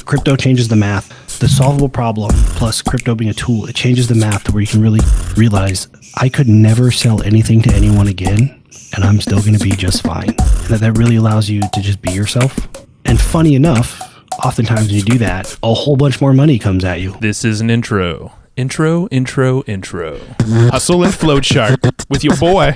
Crypto changes the math, the solvable problem, plus crypto being a tool. It changes the math to where you can really realize I could never sell anything to anyone again, and I'm still going to be just fine. And that really allows you to just be yourself. And funny enough, oftentimes when you do that, a whole bunch more money comes at you. This is an intro. Intro. Hustle and Flowchart with your boy,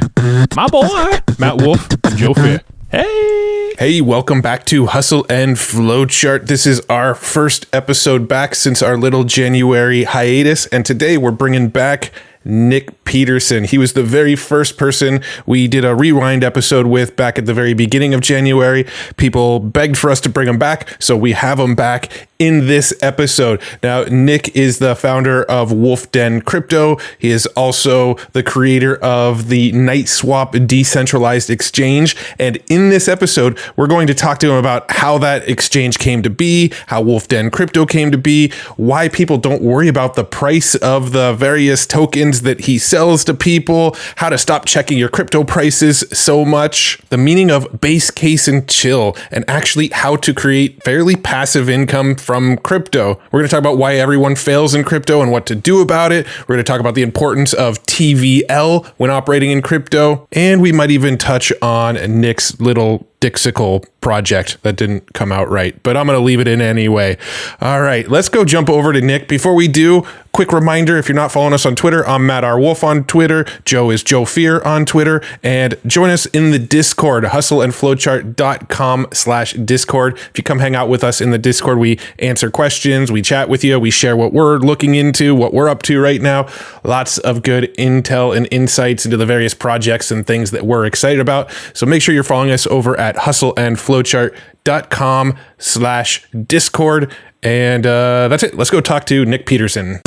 my boy, Matt Wolf and Joe Fier. Hey, welcome back to Hustle and Flowchart. This is our first episode back since our little January hiatus, and today we're bringing back Nick Peterson. He was the very first person we did a rewind episode with back at the very beginning of January. People begged for us to bring him back, so we have him back in this episode. Now, Nick is the founder of Wolf Den Crypto. He is also the creator of the Night Swap decentralized exchange. And in this episode, we're going to talk to him about how that exchange came to be, how Wolf Den Crypto came to be, why people don't worry about the price of the various tokens that he sells to people, how to stop checking your crypto prices so much, the meaning of base case and chill, and actually how to create fairly passive income from crypto. We're going to talk about why everyone fails in crypto and what to do about it. We're going to talk about the importance of TVL when operating in crypto, and we might even touch on Nick's little Dicksicle project that didn't come out right, but I'm going to leave it in anyway. All right, let's go jump over to Nick. Before we do, quick reminder, if you're not following us on Twitter, I'm Matt R. Wolf on Twitter. Joe is Joe Fier on Twitter. And join us in the Discord, hustleandflowchart.com/Discord. If you come hang out with us in the Discord, we answer questions, we chat with you, we share what we're looking into, what we're up to right now. Lots of good intel and insights into the various projects and things that we're excited about. So make sure you're following us over at hustleandflowchart.com/Discord. And that's it. Let's go talk to Nick Peterson.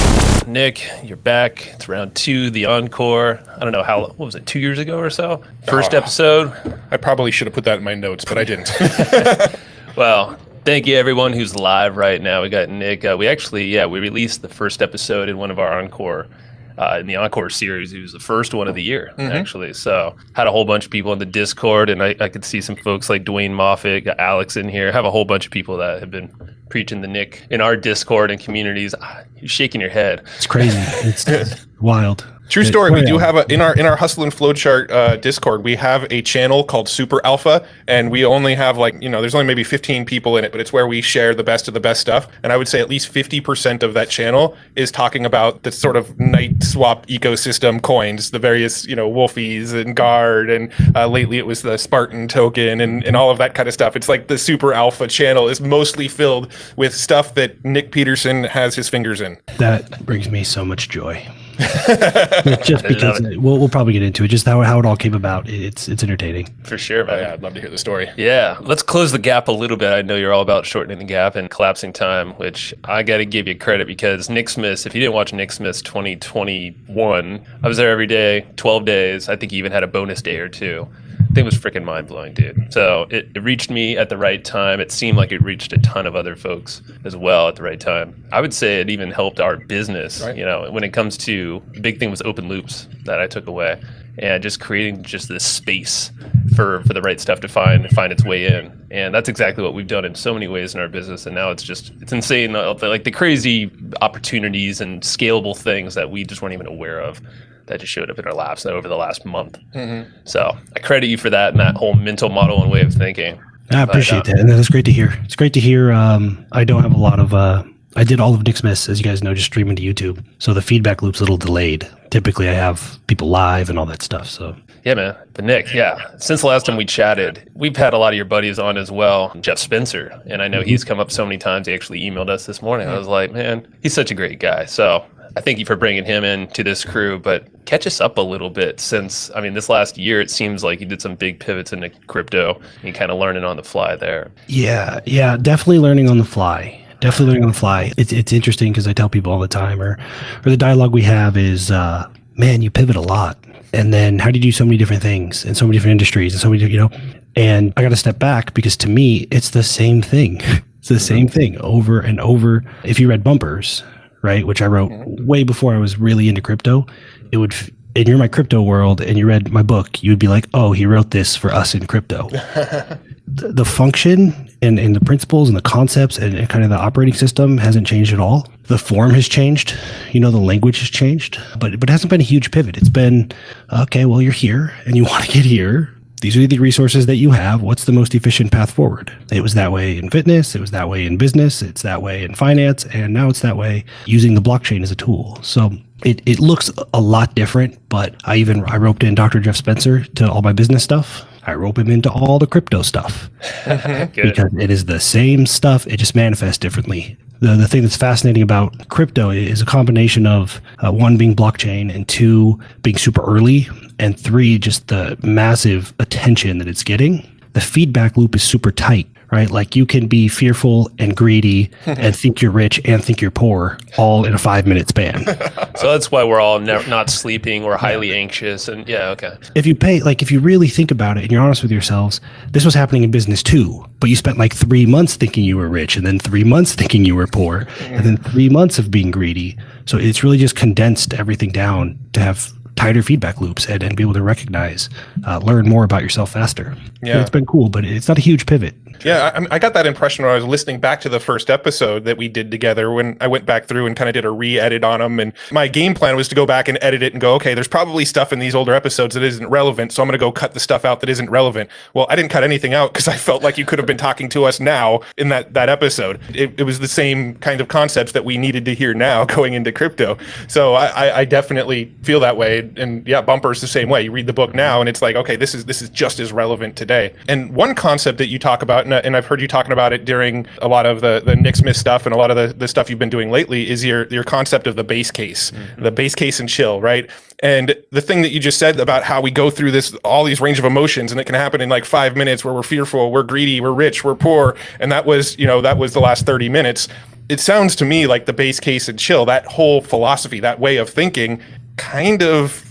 Nick, you're back. It's round 2, the encore. I don't know what was it, 2 years ago or so? First episode. I probably should have put that in my notes, but I didn't. Well, thank you everyone who's live right now. We got Nick. We released the first episode in one of our encore. In the Encore series, it was the first one of the year, actually. So had a whole bunch of people in the Discord, and I could see some folks like Dwayne Moffat, got Alex in here. Have a whole bunch of people that have been preaching the Nick in our Discord and communities. You're shaking your head. It's crazy. It's wild. True story. We do have in our Hustle and Flowchart Discord, we have a channel called Super Alpha, and we only have there's only maybe 15 people in it, but it's where we share the best of the best stuff. And I would say at least 50% of that channel is talking about the sort of Night Swap ecosystem coins, the various, Wolfies and Guard, and lately it was the Spartan token and all of that kind of stuff. It's like the Super Alpha channel is mostly filled with stuff that Nick Peterson has his fingers in. That brings me so much joy. Just because we'll probably get into it, just how it all came about. It's entertaining for sure, man. Yeah, I'd love to hear the story. Yeah, let's close the gap a little bit. I know you're all about shortening the gap and collapsing time, which I got to give you credit because Nick Smith's, if you didn't watch Nick Smith's 2021, I was there every day, 12 days. I think he even had a bonus day or two. I think it was freaking mind-blowing, dude. So it reached me at the right time. It seemed like it reached a ton of other folks as well at the right time. I would say it even helped our business, right? When it comes to, the big thing was open loops that I took away, and just creating just this space for the right stuff to find its way in. And that's exactly what we've done in so many ways in our business. And now it's insane, like the crazy opportunities and scalable things that we just weren't even aware of that just showed up in our laps over the last month. So I credit you for that and that whole mental model and way of thinking. I appreciate that. And that's great to hear. It's great to hear. I don't have a lot of, I did all of Nick Smith's, as you guys know, just streaming to YouTube. So the feedback loop's a little delayed. Typically I have people live and all that stuff. So yeah, man. But Nick, since the last time we chatted, we've had a lot of your buddies on as well. Jeff Spencer. And I know he's come up so many times. He actually emailed us this morning. I was like, man, he's such a great guy. So I thank you for bringing him into this crew, but catch us up a little bit since, this last year, it seems like you did some big pivots into crypto and kind of learning on the fly there. Yeah, definitely learning on the fly. It's interesting because I tell people all the time, or the dialogue we have is, man, you pivot a lot. And then how do you do so many different things in so many different industries and so many, and I got to step back because to me, it's the same thing. It's the same thing over and over. If you read Bumpers, right, which I wrote way before I was really into crypto, it would, and you're in my crypto world and you read my book, you would be like, oh, he wrote this for us in crypto. The function And the principles and the concepts and kind of the operating system hasn't changed at all. The form has changed. The language has changed, but it hasn't been a huge pivot. It's been, okay, well, you're here and you want to get here. These are the resources that you have. What's the most efficient path forward? It was that way in fitness. It was that way in business. It's that way in finance. And now it's that way using the blockchain as a tool. So it looks a lot different, but I roped in Dr. Jeff Spencer to all my business stuff. I rope him into all the crypto stuff because it is the same stuff. It just manifests differently. The thing that's fascinating about crypto is a combination of one being blockchain and two being super early and three, just the massive attention that it's getting. The feedback loop is super tight, right? Like you can be fearful and greedy and think you're rich and think you're poor all in a 5-minute span. So that's why we're all not sleeping or highly anxious. And okay. If you really think about it and you're honest with yourselves, this was happening in business too, but you spent like 3 months thinking you were rich and then 3 months thinking you were poor and then 3 months of being greedy. So it's really just condensed everything down to have tighter feedback loops and be able to recognize, learn more about yourself faster. Yeah. And it's been cool, but it's not a huge pivot. Yeah, I got that impression when I was listening back to the first episode that we did together when I went back through and kind of did a re-edit on them. And my game plan was to go back and edit it and go, okay, there's probably stuff in these older episodes that isn't relevant, so I'm going to go cut the stuff out that isn't relevant. Well, I didn't cut anything out because I felt like you could have been talking to us now in that episode. It was the same kind of concepts that we needed to hear now going into crypto. So I definitely feel that way. And yeah, Bumper's the same way. You read the book now and it's like, okay, this is just as relevant today. And one concept that you talk about, and I've heard you talking about it during a lot of the Nick Smith stuff and a lot of the stuff you've been doing lately, is your concept of the base case, the base case and chill, right? And the thing that you just said about how we go through all these range of emotions, and it can happen in like 5 minutes where we're fearful, we're greedy, we're rich, we're poor, and that was the last 30 minutes. It sounds to me like the base case and chill, that whole philosophy, that way of thinking, kind of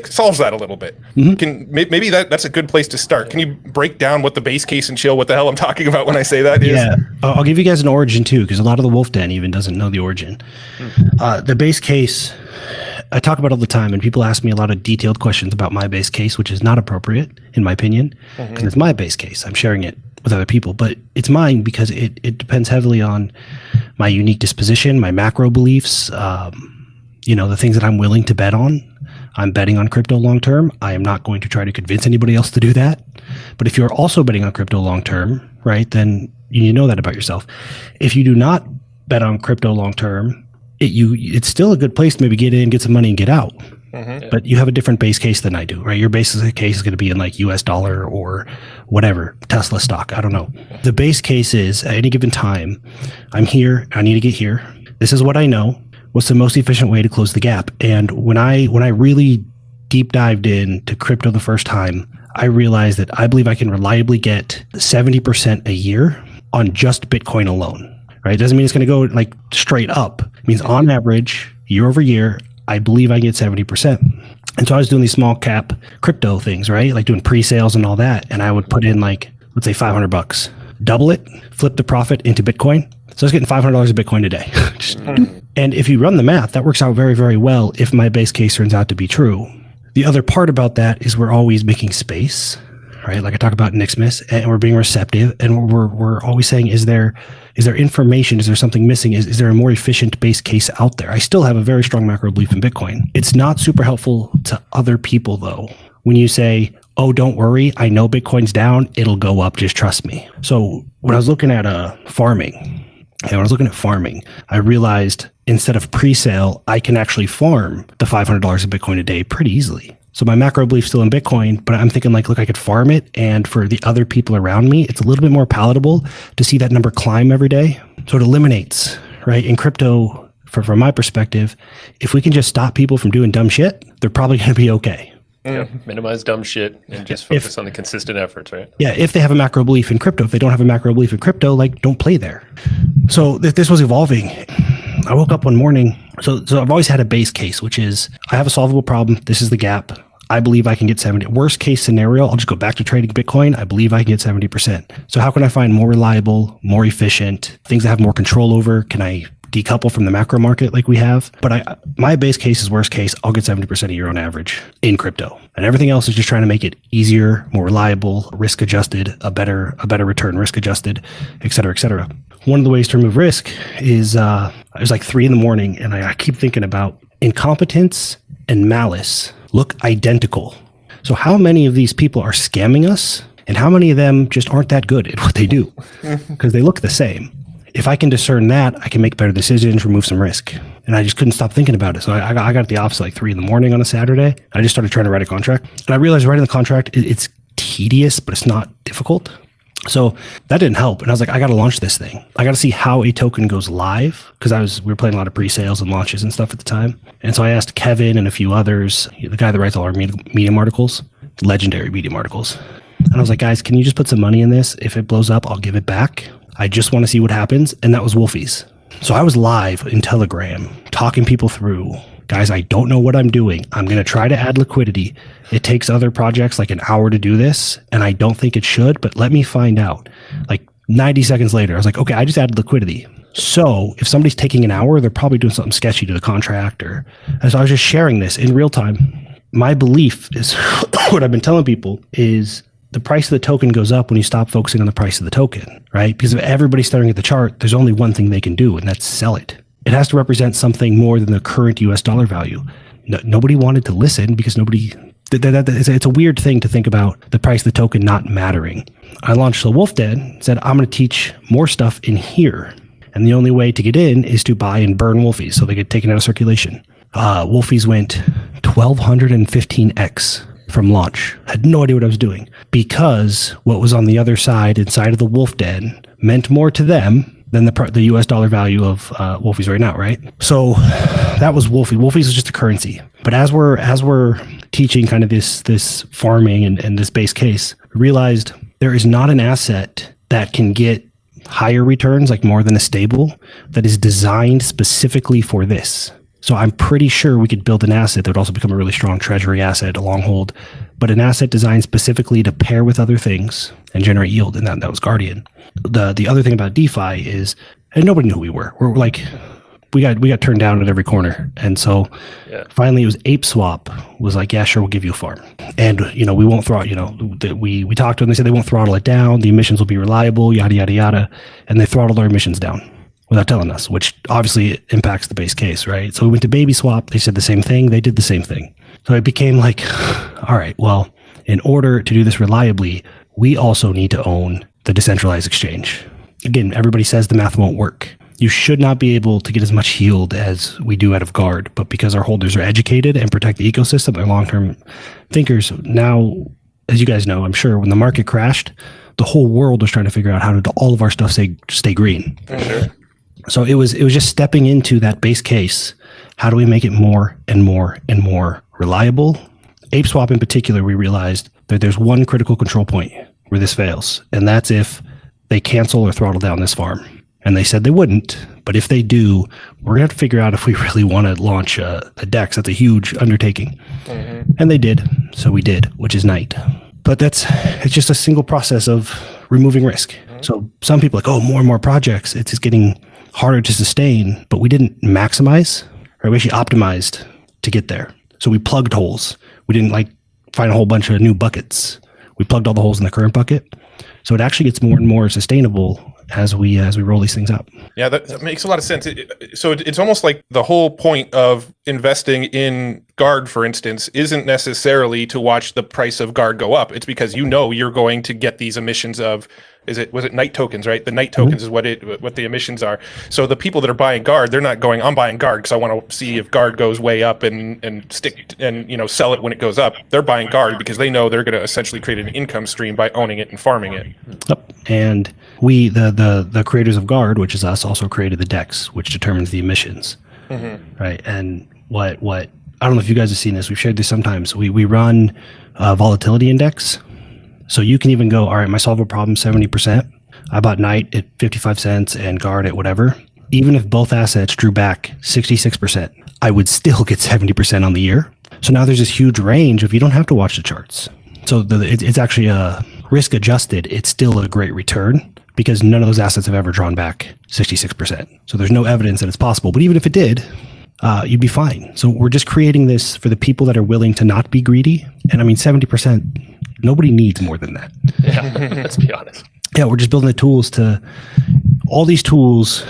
solves that a little bit. Maybe that's a good place to start. Can you break down what the base case and chill, what the hell I'm talking about when I say that is? Yeah, I'll give you guys an origin too, because a lot of the Wolf Den even doesn't know the origin. The base case, I talk about all the time, and people ask me a lot of detailed questions about my base case, which is not appropriate in my opinion, because it's my base case. I'm sharing it with other people, but it's mine because it depends heavily on my unique disposition, my macro beliefs, the things that I'm willing to bet on. I'm betting on crypto long term. I am not going to try to convince anybody else to do that. But if you're also betting on crypto long term, right, then you know that about yourself. If you do not bet on crypto long term, it's still a good place to maybe get in, get some money, and get out. But you have a different base case than I do, right? Your base case is going to be in like US dollar or whatever, Tesla stock. I don't know. The base case is at any given time, I'm here. I need to get here. This is what I know. What's the most efficient way to close the gap? And when I really deep dived into crypto the first time, I realized that I believe I can reliably get 70% a year on just Bitcoin alone, right? It doesn't mean it's going to go like straight up. It means on average, year over year, I believe I get 70%. And so I was doing these small cap crypto things, right? Like doing pre-sales and all that. And I would put in like, let's say $500, double it, flip the profit into Bitcoin. So I was getting $500 of Bitcoin a day. And if you run the math, that works out very, very well if my base case turns out to be true. The other part about that is we're always making space, right? Like I talk about Nick Smith, and we're being receptive, and we're always saying, is there information? Is there something missing? Is there a more efficient base case out there? I still have a very strong macro belief in Bitcoin. It's not super helpful to other people though. When you say, oh, don't worry, I know Bitcoin's down, it'll go up, just trust me. So when I was looking at farming, I realized instead of pre-sale, I can actually farm the $500 of Bitcoin a day pretty easily. So my macro belief's still in Bitcoin, but I'm thinking like, look, I could farm it. And for the other people around me, it's a little bit more palatable to see that number climb every day. So it eliminates, right? In crypto, from my perspective, if we can just stop people from doing dumb shit, they're probably going to be okay. Yeah, minimize dumb shit and just focus on the consistent efforts, right? Yeah, if they have a macro belief in crypto. If they don't have a macro belief in crypto, like don't play there. So this was evolving. I woke up one morning. So I've always had a base case, which is I have a solvable problem. This is the gap. I believe I can get 70. Worst case scenario, I'll just go back to trading Bitcoin. I believe I can get 70%. So how can I find more reliable, more efficient things I have more control over? Can I decouple from the macro market like we have. But my base case is worst case, I'll get 70% a year on average in crypto. And everything else is just trying to make it easier, more reliable, risk adjusted, a better return, risk adjusted, et cetera, et cetera. One of the ways to remove risk is it was like 3 a.m. and I keep thinking about incompetence and malice look identical. So how many of these people are scamming us, and how many of them just aren't that good at what they do? Because they look the same. If I can discern that, I can make better decisions, remove some risk. And I just couldn't stop thinking about it. So I got at the office like 3 a.m. on a Saturday. I just started trying to write a contract. And I realized writing the contract, it's tedious, but it's not difficult. So that didn't help. And I was like, I got to launch this thing. I got to see how a token goes live, because we were playing a lot of pre-sales and launches and stuff at the time. And so I asked Kevin and a few others, the guy that writes all our Medium articles, legendary Medium articles. And I was like, guys, can you just put some money in this? If it blows up, I'll give it back. I just want to see what happens. And that was Wolfie's. So I was live in Telegram talking people through, guys, I don't know what I'm doing. I'm going to try to add liquidity. It takes other projects like an hour to do this, and I don't think it should, but let me find out. Like 90 seconds later, I was like, okay, I just added liquidity. So if somebody's taking an hour, they're probably doing something sketchy to the contract. And so I was just sharing this in real time. My belief is what I've been telling people is the price of the token goes up when you stop focusing on the price of the token, right? Because if everybody's staring at the chart, there's only one thing they can do, and that's sell it. It has to represent something more than the current US dollar value. Nobody wanted to listen because it's a weird thing to think about the price of the token not mattering. I launched the Wolf Den, said, I'm going to teach more stuff in here. And the only way to get in is to buy and burn Wolfies so they get taken out of circulation. Wolfies went 1215x from launch. I had no idea what I was doing, because what was on the other side inside of the Wolf Den meant more to them than the US dollar value of Wolfies right now, right? So that was Wolfie. Wolfies is just a currency. But as we're teaching kind of this farming and this base case, we realized there is not an asset that can get higher returns, like more than a stable, that is designed specifically for this. So I'm pretty sure we could build an asset that would also become a really strong treasury asset, a long hold, but an asset designed specifically to pair with other things and generate yield. And that was Guardian. The other thing about DeFi is, and nobody knew who we were. We're like, we got turned down at every corner. And so finally it was ApeSwap was like, yeah, sure, we'll give you a farm. And, we won't throttle, we talked to them. They said they won't throttle it down. The emissions will be reliable, yada, yada, yada. And they throttled our emissions down without telling us, which obviously impacts the base case, right? So we went to BabySwap. They said the same thing. They did the same thing. So it became like, all right, well, in order to do this reliably, we also need to own the decentralized exchange. Again, everybody says the math won't work. You should not be able to get as much yield as we do out of Guard, but because our holders are educated and protect the ecosystem, they're long-term thinkers. Now, as you guys know, I'm sure when the market crashed, the whole world was trying to figure out how to all of our stuff stay green. Sure. So it was just stepping into that base case. How do we make it more and more and more reliable? ApeSwap in particular, we realized that there's one critical control point where this fails, and that's if they cancel or throttle down this farm. And they said they wouldn't, but if they do, we're going to have to figure out if we really want to launch a DEX. That's a huge undertaking. Mm-hmm. And they did. So we did, which is Night. But it's just a single process of removing risk. Mm-hmm. So some people are like, oh, more and more projects. It's just getting harder to sustain, but we didn't maximize, right? We actually optimized to get there. So we plugged holes. We didn't find a whole bunch of new buckets. We plugged all the holes in the current bucket. So it actually gets more and more sustainable as we roll these things out. Yeah, that makes a lot of sense. So it's almost like the whole point of investing in Guard, for instance, isn't necessarily to watch the price of Guard go up. It's because you're going to get these emissions of, was it Night tokens, right? The Night tokens is what the emissions are. So the people that are buying Guard, they're not going, I'm buying Guard because I want to see if Guard goes way up and stick and sell it when it goes up. They're buying Guard because they know they're going to essentially create an income stream by owning it and farming it. Yep. And we, the creators of Guard, which is us, also created the DEX, which determines the emissions, right? And what I don't know if you guys have seen this. We've shared this sometimes. We run a volatility index. So you can even go, all right, my solver problem 70%. I bought Night at 55 cents and Guard at whatever. Even if both assets drew back 66%, I would still get 70% on the year. So now there's this huge range of you don't have to watch the charts. So it's actually a risk adjusted. It's still a great return because none of those assets have ever drawn back 66%. So there's no evidence that it's possible. But even if it did, you'd be fine. So we're just creating this for the people that are willing to not be greedy. And I mean, 70%, nobody needs more than that. Yeah, let's be honest. Yeah, we're just building the tools to all these tools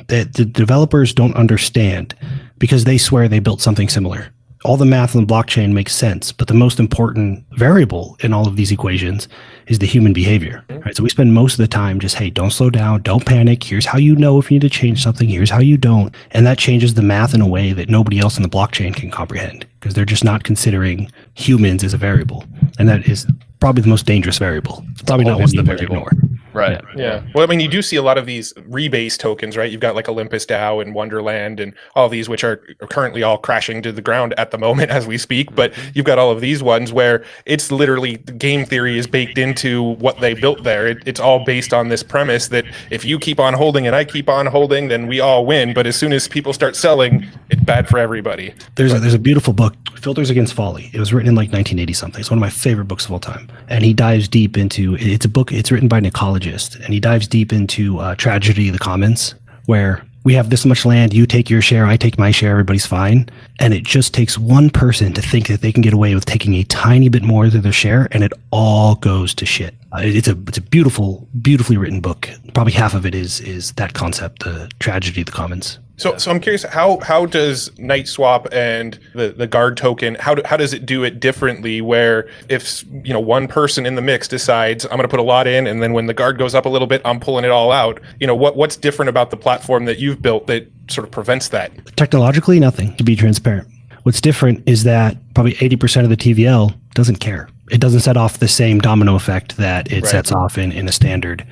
that the developers don't understand because they swear they built something similar. All the math on the blockchain makes sense, but the most important variable in all of these equations is the human behavior. Right? So we spend most of the time just, hey, don't slow down, don't panic. Here's how you know if you need to change something. Here's how you don't. And that changes the math in a way that nobody else in the blockchain can comprehend because they're just not considering humans as a variable. And that is probably the most dangerous variable. It's probably not one you want to ignore. Right. Yeah. Well, I mean, you do see a lot of these rebase tokens, right? You've got like Olympus DAO and Wonderland and all these, which are currently all crashing to the ground at the moment as we speak. But you've got all of these ones where it's literally the game theory is baked into what they built there. It's all based on this premise that if you keep on holding and I keep on holding, then we all win. But as soon as people start selling, it's bad for everybody. There's a beautiful book, Filters Against Folly. It was written in like 1980 something. It's one of my favorite books of all time. And he dives deep into, it's a book, it's written by an ecologist. And he dives deep into tragedy of the commons, where we have this much land, you take your share, I take my share, everybody's fine. And it just takes one person to think that they can get away with taking a tiny bit more than their share, and it all goes to shit. It's a beautiful, beautifully written book. Probably half of it is that concept, the tragedy of the commons. So I'm curious, how does Night Swap and the guard token, how does it do it differently? Where if one person in the mix decides I'm going to put a lot in, and then when the guard goes up a little bit, I'm pulling it all out. What's different about the platform that you've built that sort of prevents that? Technologically, nothing. To be transparent, what's different is that probably 80% of the TVL doesn't care. It doesn't set off the same domino effect that it sets off in a standard,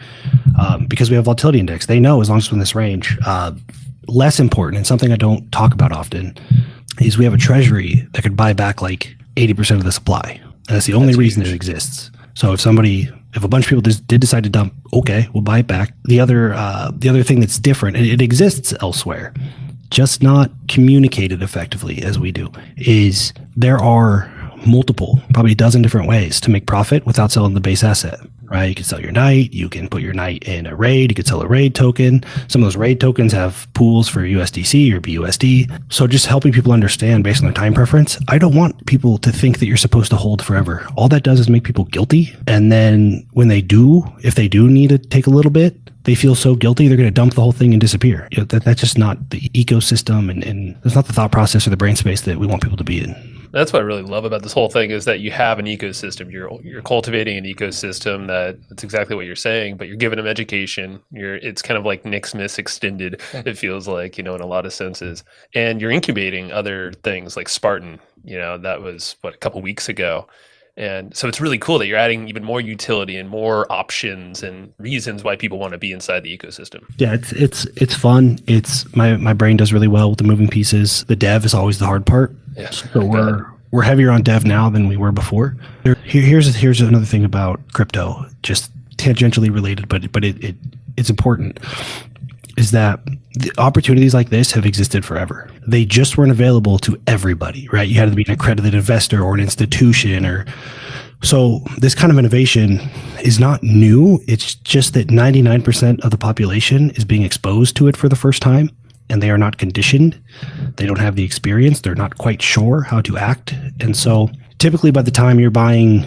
because we have volatility index. They know as long as it's in this range. Less important, and something I don't talk about often, is we have a treasury that could buy back like 80% of the supply. And that's the only reason it exists. So if a bunch of people did decide to dump, okay, we'll buy it back. The other thing that's different, and it exists elsewhere, just not communicated effectively as we do, is there are multiple, probably a dozen different ways to make profit without selling the base asset. Right? You can sell your night. You can put your night in a raid. You could sell a raid token. Some of those raid tokens have pools for USDC or BUSD. So just helping people understand based on their time preference. I don't want people to think that you're supposed to hold forever. All that does is make people guilty. And then when they do, if they do need to take a little bit, they feel so guilty, they're going to dump the whole thing and disappear. That's just not the ecosystem, and that's not the thought process or the brain space that we want people to be in. That's what I really love about this whole thing is that you have an ecosystem. You're cultivating an ecosystem that's exactly what you're saying, but you're giving them education. It's kind of like Nixmas extended, it feels like, in a lot of senses. And you're incubating other things like Spartan, that was a couple weeks ago. And so it's really cool that you're adding even more utility and more options and reasons why people want to be inside the ecosystem. Yeah, it's fun. It's my brain does really well with the moving pieces. The dev is always the hard part. Yeah. So we're heavier on dev now than we were before. Here's another thing about crypto, just tangentially related, but it's important, is that the opportunities like this have existed forever. They just weren't available to everybody, right? You had to be an accredited investor or an institution so this kind of innovation is not new. It's just that 99% of the population is being exposed to it for the first time, and they are not conditioned. They don't have the experience. They're not quite sure how to act. And so typically by the time you're buying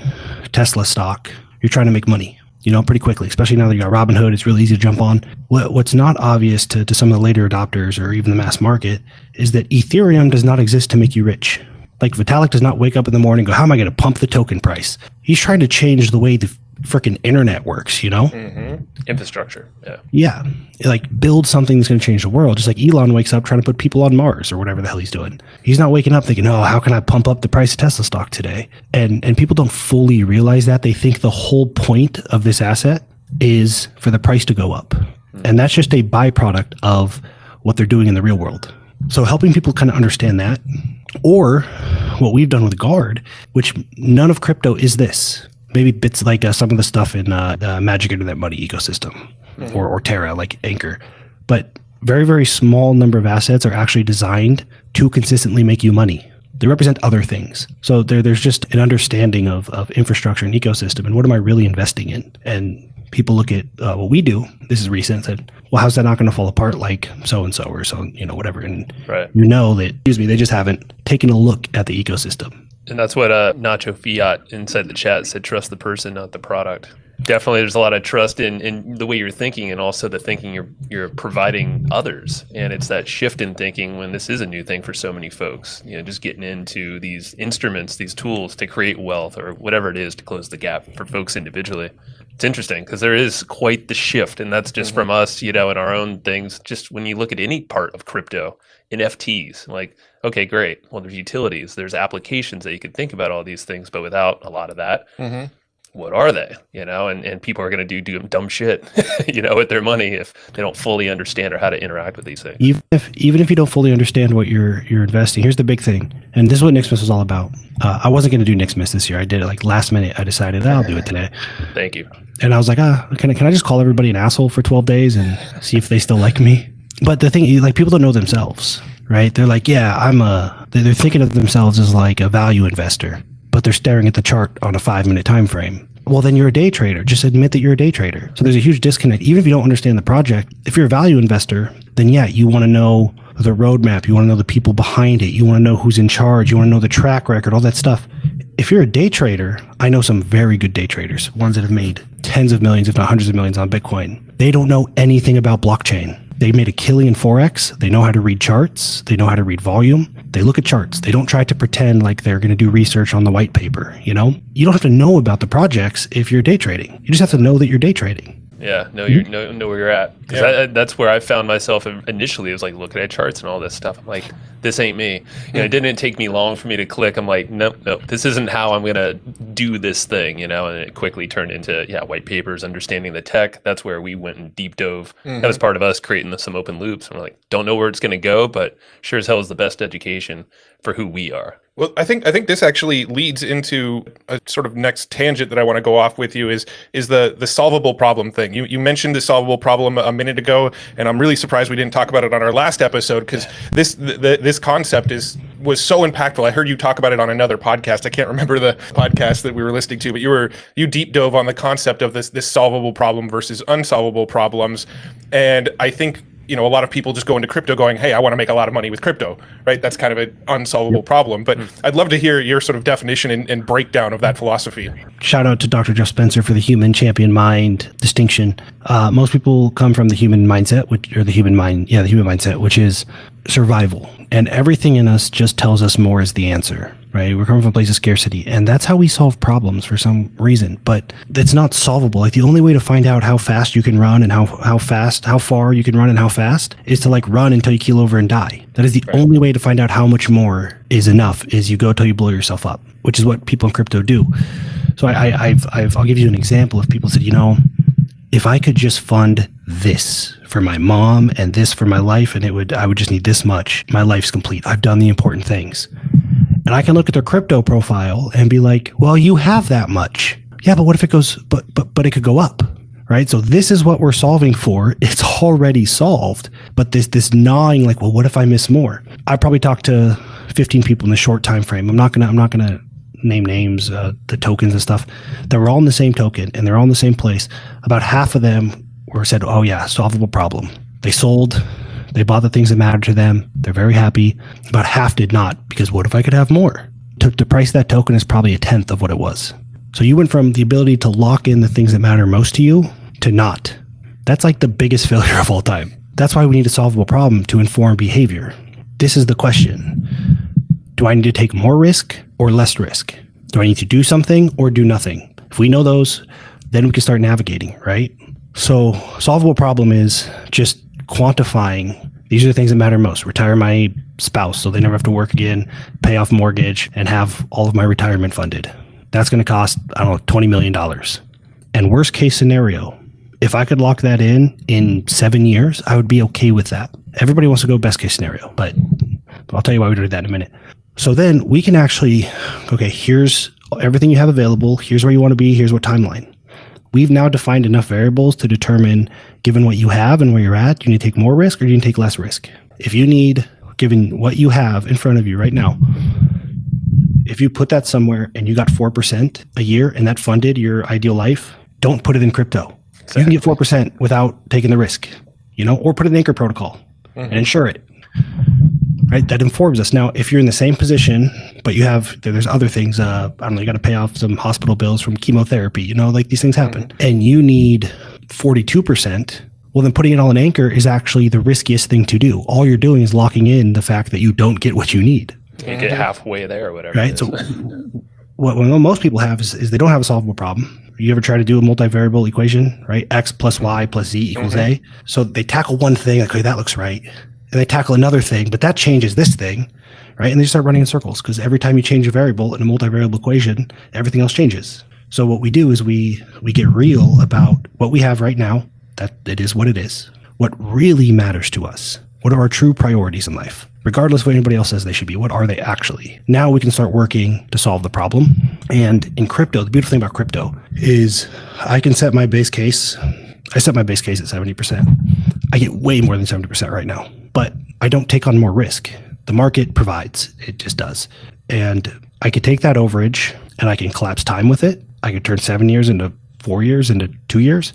Tesla stock, you're trying to make money, pretty quickly, especially now that you got Robinhood. It's really easy to jump on. What's not obvious to some of the later adopters or even the mass market is that Ethereum does not exist to make you rich. Like Vitalik does not wake up in the morning and go, how am I going to pump the token price? He's trying to change the way the freaking internet works, Mm-hmm. Infrastructure. Yeah. Yeah. Like build something that's going to change the world. Just like Elon wakes up trying to put people on Mars or whatever the hell he's doing. He's not waking up thinking, how can I pump up the price of Tesla stock today? And people don't fully realize that. They think the whole point of this asset is for the price to go up. Mm-hmm. And that's just a byproduct of what they're doing in the real world. So helping people kind of understand that, or what we've done with Guard, which none of crypto is this. Maybe bits like some of the stuff in the Magic Internet Money ecosystem, or Terra, like Anchor. But very, very small number of assets are actually designed to consistently make you money. They represent other things. So there's just an understanding of infrastructure and ecosystem, and what am I really investing in? And people look at what we do. This is recent. Said, well, how's that not going to fall apart like so and so or so, whatever. And you know that, they just haven't taken a look at the ecosystem. And that's what Nacho Fiat inside the chat said, trust the person, not the product. Definitely, there's a lot of trust in the way you're thinking and also the thinking you're providing others. And it's that shift in thinking when this is a new thing for so many folks, just getting into these instruments, these tools to create wealth or whatever it is to close the gap for folks individually. It's interesting because there is quite the shift, and that's just from us, in our own things. Just when you look at any part of crypto, NFTs, like, okay, great. Well, there's utilities, there's applications that you can think about all these things, but without a lot of that, what are they? And people are going to do dumb shit, with their money if they don't fully understand or how to interact with these things. Even if you don't fully understand what you're investing, here's the big thing, and this is what Nixmas was all about. I wasn't going to do Nixmas this year. I did it like last minute. I decided I'll do it today. Thank you. And I was like, can I just call everybody an asshole for 12 days and see if they still like me? But the thing, like, people don't know themselves, right? They're like, yeah, they're thinking of themselves as like a value investor, but they're staring at the chart on a 5-minute time frame. Well, then you're a day trader. Just admit that you're a day trader. So there's a huge disconnect. Even if you don't understand the project, if you're a value investor, then yeah, you want to know the roadmap. You want to know the people behind it. You want to know who's in charge. You want to know the track record, all that stuff. If you're a day trader, I know some very good day traders, ones that have made tens of millions, if not hundreds of millions on Bitcoin. They don't know anything about blockchain. They made a killing in Forex. They know how to read charts. They know how to read volume. They look at charts. They don't try to pretend like they're going to do research on the white paper. You don't have to know about the projects if you're day trading. You just have to know that you're day trading. Yeah, know where you're at. Because that's where I found myself initially. It was like looking at charts and all this stuff. I'm like, this ain't me. It didn't take me long for me to click. I'm like, nope, this isn't how I'm going to do this thing, and it quickly turned into, white papers, understanding the tech. That's where we went and deep dove. That was part of us creating some open loops. And we're like, don't know where it's going to go, but sure as hell is the best education for who we are. Well, I think this actually leads into a sort of next tangent that I want to go off with you is the solvable problem thing. You mentioned the solvable problem a minute ago, and I'm really surprised we didn't talk about it on our last episode because this concept was so impactful. I heard you talk about it on another podcast. I can't remember the podcast that we were listening to, but you deep dove on the concept of this solvable problem versus unsolvable problems, and I think a lot of people just go into crypto going, hey, I want to make a lot of money with crypto, right? That's kind of an unsolvable problem. But I'd love to hear your sort of definition and breakdown of that philosophy. Shout out to Dr. Jeff Spencer for the human champion mind distinction. Most people come from the human mindset, the human mindset, which is survival. And everything in us just tells us more is the answer, right? We're coming from a place of scarcity. And that's how we solve problems for some reason. But it's not solvable. Like, the only way to find out how fast you can run and how far you can run and how fast is to run until you keel over and die. That is the only way to find out how much more is enough, is you go till you blow yourself up, which is what people in crypto do. So I'll give you an example. If people said, if I could just fund this for my mom and this for my life, and I would just need this much, my life's complete. I've done the important things. And I can look at their crypto profile and be like, well, you have that much. Yeah, but what if it goes, but it could go up, right? So this is what we're solving for. It's already solved, but this gnawing, well, what if I miss more? I probably talked to 15 people in a short time frame. I'm not gonna name names, the tokens and stuff, that were all in the same token and they're all in the same place. About half of them were said, oh yeah, solvable problem. They sold, they bought the things that mattered to them. They're very happy. About half did not, because what if I could have more? The price of that token is probably 1/10 of what it was. So you went from the ability to lock in the things that matter most to you to not. That's like the biggest failure of all time. That's why we need a solvable problem to inform behavior. This is the question. Do I need to take more risk or less risk? Do I need to do something or do nothing? If we know those, then we can start navigating, right? So solvable problem is just quantifying, these are the things that matter most. Retire my spouse so they never have to work again, pay off mortgage, and have all of my retirement funded. That's going to cost, $20 million. And worst case scenario, if I could lock that in 7 years, I would be okay with that. Everybody wants to go best case scenario, but I'll tell you why we do that in a minute. So then we can actually, okay, here's everything you have available. Here's where you want to be. Here's what timeline. We've now defined enough variables to determine, given what you have and where you're at, do you need to take more risk or do you need to take less risk? If you need, given what you have in front of you right now, if you put that somewhere and you got 4% a year and that funded your ideal life, don't put it in crypto. You can get 4% without taking the risk, or put an anchor protocol and insure it. Right? That informs us. Now, if you're in the same position, but there's other things, I don't know, you got to pay off some hospital bills from chemotherapy, like these things happen, and you need 42%, well, then putting it all in anchor is actually the riskiest thing to do. All you're doing is locking in the fact that you don't get what you need. You get halfway there or whatever. Right? So what most people have is they don't have a solvable problem. You ever try to do a multivariable equation, right? X plus Y plus Z equals A. So they tackle one thing, like, okay, that looks right. And they tackle another thing, but that changes this thing, right? And they start running in circles because every time you change a variable in a multivariable equation, everything else changes. So what we do is we get real about what we have right now, that it is what it is. What really matters to us? What are our true priorities in life? Regardless of what anybody else says they should be, what are they actually? Now we can start working to solve the problem. And in crypto, the beautiful thing about crypto is I can set my base case. I set my base case at 70%. I get way more than 70% right now, but I don't take on more risk. The market provides, it just does. And I could take that overage and I can collapse time with it. I could turn 7 years into 4 years into 2 years.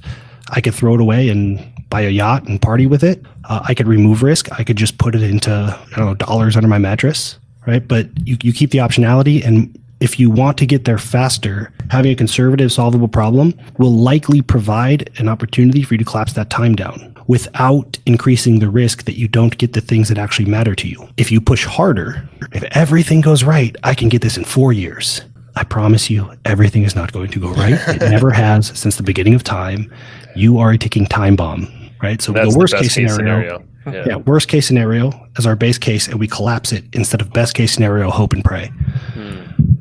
I could throw it away and buy a yacht and party with it. I could remove risk. I could just put it into, dollars under my mattress, right? But you keep the optionality. And if you want to get there faster, having a conservative solvable problem will likely provide an opportunity for you to collapse that time down without increasing the risk that you don't get the things that actually matter to you. If you push harder, if everything goes right, I can get this in 4 years. I promise you, everything is not going to go right. It never has since the beginning of time. You are a ticking time bomb, right? So that's the worst case scenario. Yeah, worst case scenario is our base case, and we collapse it instead of best case scenario, hope and pray.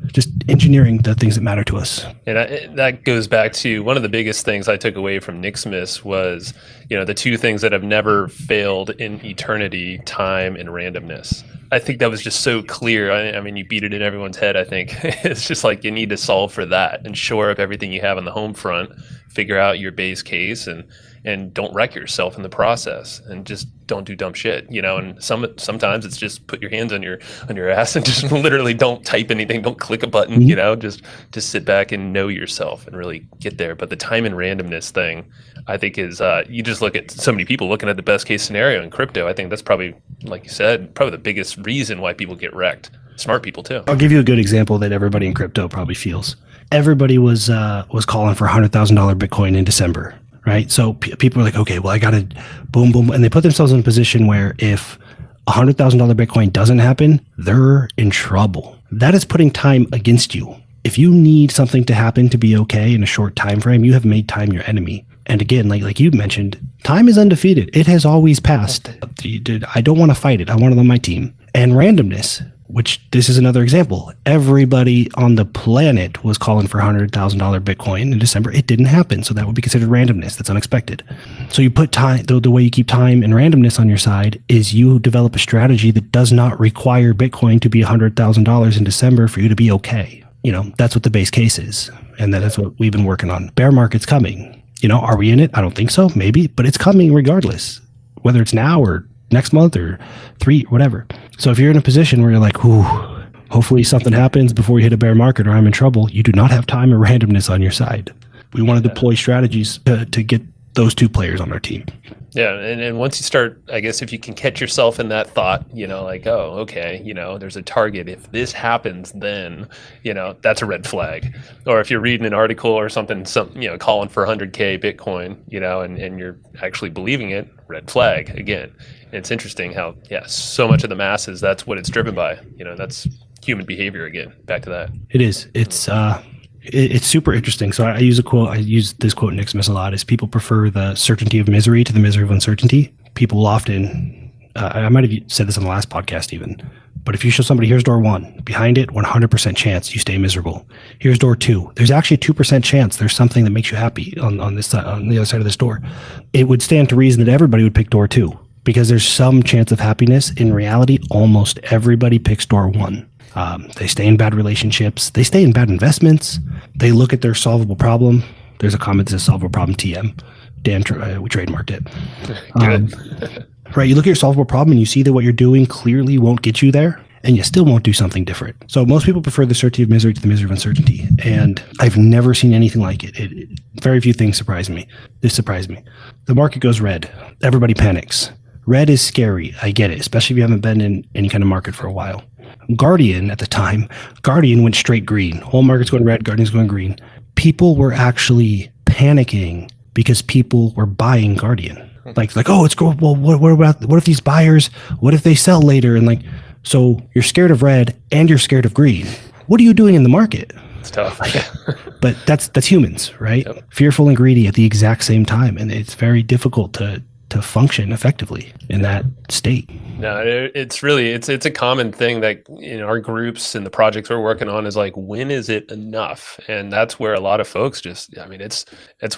Just engineering the things that matter to us. And that goes back to one of the biggest things I took away from Nicksmith was, the two things that have never failed in eternity: time and randomness. I think that was just so clear. I mean, you beat it in everyone's head, I think. It's just like you need to solve for that and shore up everything you have on the home front, figure out your base case, and don't wreck yourself in the process, and just don't do dumb shit, and sometimes it's just put your hands on your ass and just literally don't type anything, don't click a button, just sit back and know yourself and really get there. But the time and randomness thing, I think is, you just look at so many people looking at the best case scenario in crypto. I think that's probably, like you said, probably the biggest reason why people get wrecked. Smart people too. I'll give you a good example that everybody in crypto probably feels. Everybody was calling for $100,000 Bitcoin in December. Right. So people are like, okay, well, I got to boom, boom. And they put themselves in a position where if $100,000 Bitcoin doesn't happen, they're in trouble. That is putting time against you. If you need something to happen to be okay in a short time frame, you have made time your enemy. And again, like you mentioned, time is undefeated. It has always passed. I don't want to fight it. I want it on my team. And randomness, which this is another example. Everybody on the planet was calling for $100,000 Bitcoin in December. It didn't happen. So that would be considered randomness. That's unexpected. So you put time, the way you keep time and randomness on your side is you develop a strategy that does not require Bitcoin to be $100,000 in December for you to be okay. That's what the base case is. And that's what we've been working on. Bear market's coming. Are we in it? I don't think so. Maybe, but it's coming regardless, whether it's now or next month or 3, whatever. So if you're in a position where you're like, ooh, hopefully something happens before you hit a bear market or I'm in trouble, you do not have time or randomness on your side. We want to deploy strategies to get those two players on our team. Yeah. And once you start, I guess if you can catch yourself in that thought, like, oh, okay, there's a target. If this happens, then, that's a red flag. Or if you're reading an article or something, calling for 100K Bitcoin, and you're actually believing it, red flag again. And it's interesting how, so much of the masses, that's what it's driven by. That's human behavior again. Back to that. It is. It's super interesting. So I use a quote. I use this quote in Nicksmith a lot. Is people prefer the certainty of misery to the misery of uncertainty. People will often, I might have said this on the last podcast even, but if you show somebody, here's door 1, behind it, 100% chance you stay miserable. Here's door 2. There's actually a 2% chance there's something that makes you happy on this side, on the other side of this door. It would stand to reason that everybody would pick door 2 because there's some chance of happiness. In reality, almost everybody picks door 1. They stay in bad relationships. They stay in bad investments. They look at their solvable problem. There's a comment that says solvable problem TM. Dan, we trademarked it. Right. You look at your solvable problem and you see that what you're doing clearly won't get you there. and you still won't do something different. So most people prefer the certainty of misery to the misery of uncertainty. And I've never seen anything like it. Very few things surprise me. This surprised me. The market goes red. Everybody panics. Red is scary. I get it, especially if you haven't been in any kind of market for a while. Guardian at the time, Guardian went straight green. Whole market's going red, Guardian's going green. People were actually panicking because people were buying Guardian. Like, oh, it's cool. Well, what if these buyers, what if they sell later? And like, so you're scared of red and you're scared of green. What are you doing in the market? It's tough. But that's humans, right? Yep. Fearful and greedy at the exact same time. And it's very difficult to function effectively in that state. No, it's really, it's a common thing that in our groups and the projects we're working on is like, when is it enough? And that's where a lot of folks just, I mean, it's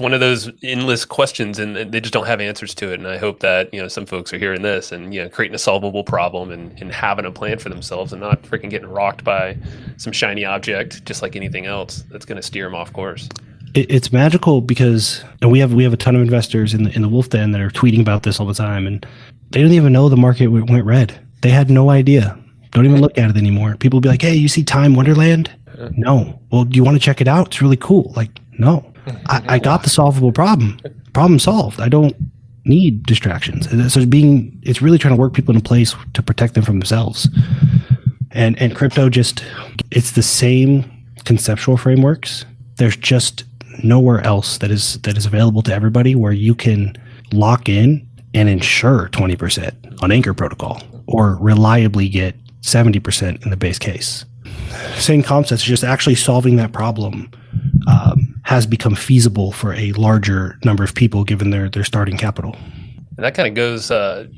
one of those endless questions and they just don't have answers to it. And I hope that, some folks are hearing this and, creating a solvable problem and having a plan for themselves and not freaking getting rocked by some shiny object, just like anything else that's going to steer them off course. It's magical because, and we have a ton of investors in the Wolf Den that are tweeting about this all the time, and they don't even know the market went red. They had no idea. Don't even look at it anymore. People will be like, "Hey, you see Time Wonderland?" No. Well, do you want to check it out? It's really cool. Like, no. I got the solvable problem. Problem solved. I don't need distractions. So it's really trying to work people in a place to protect them from themselves. And crypto it's the same conceptual frameworks. There's just nowhere else that is available to everybody where you can lock in and insure 20% on Anchor protocol or reliably get 70% in the base case. Same concepts, just actually solving that problem has become feasible for a larger number of people given their starting capital. And that kind of goes, a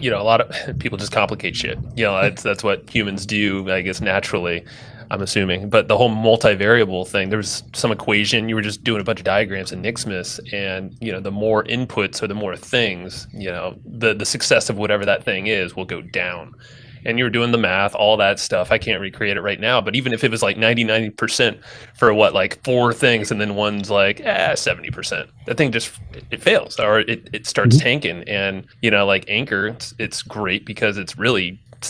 lot of people just complicate shit. That's what humans do, I guess, naturally. I'm assuming, but the whole multivariable thing, there was some equation, you were just doing a bunch of diagrams in Nixmas and, the more inputs or the more things, the success of whatever that thing is will go down. And you were doing the math, all that stuff. I can't recreate it right now, but even if it was like 99% for like 4 things and then one's like 70%, that thing just, it fails or it starts tanking. And, like Anchor, it's great because it's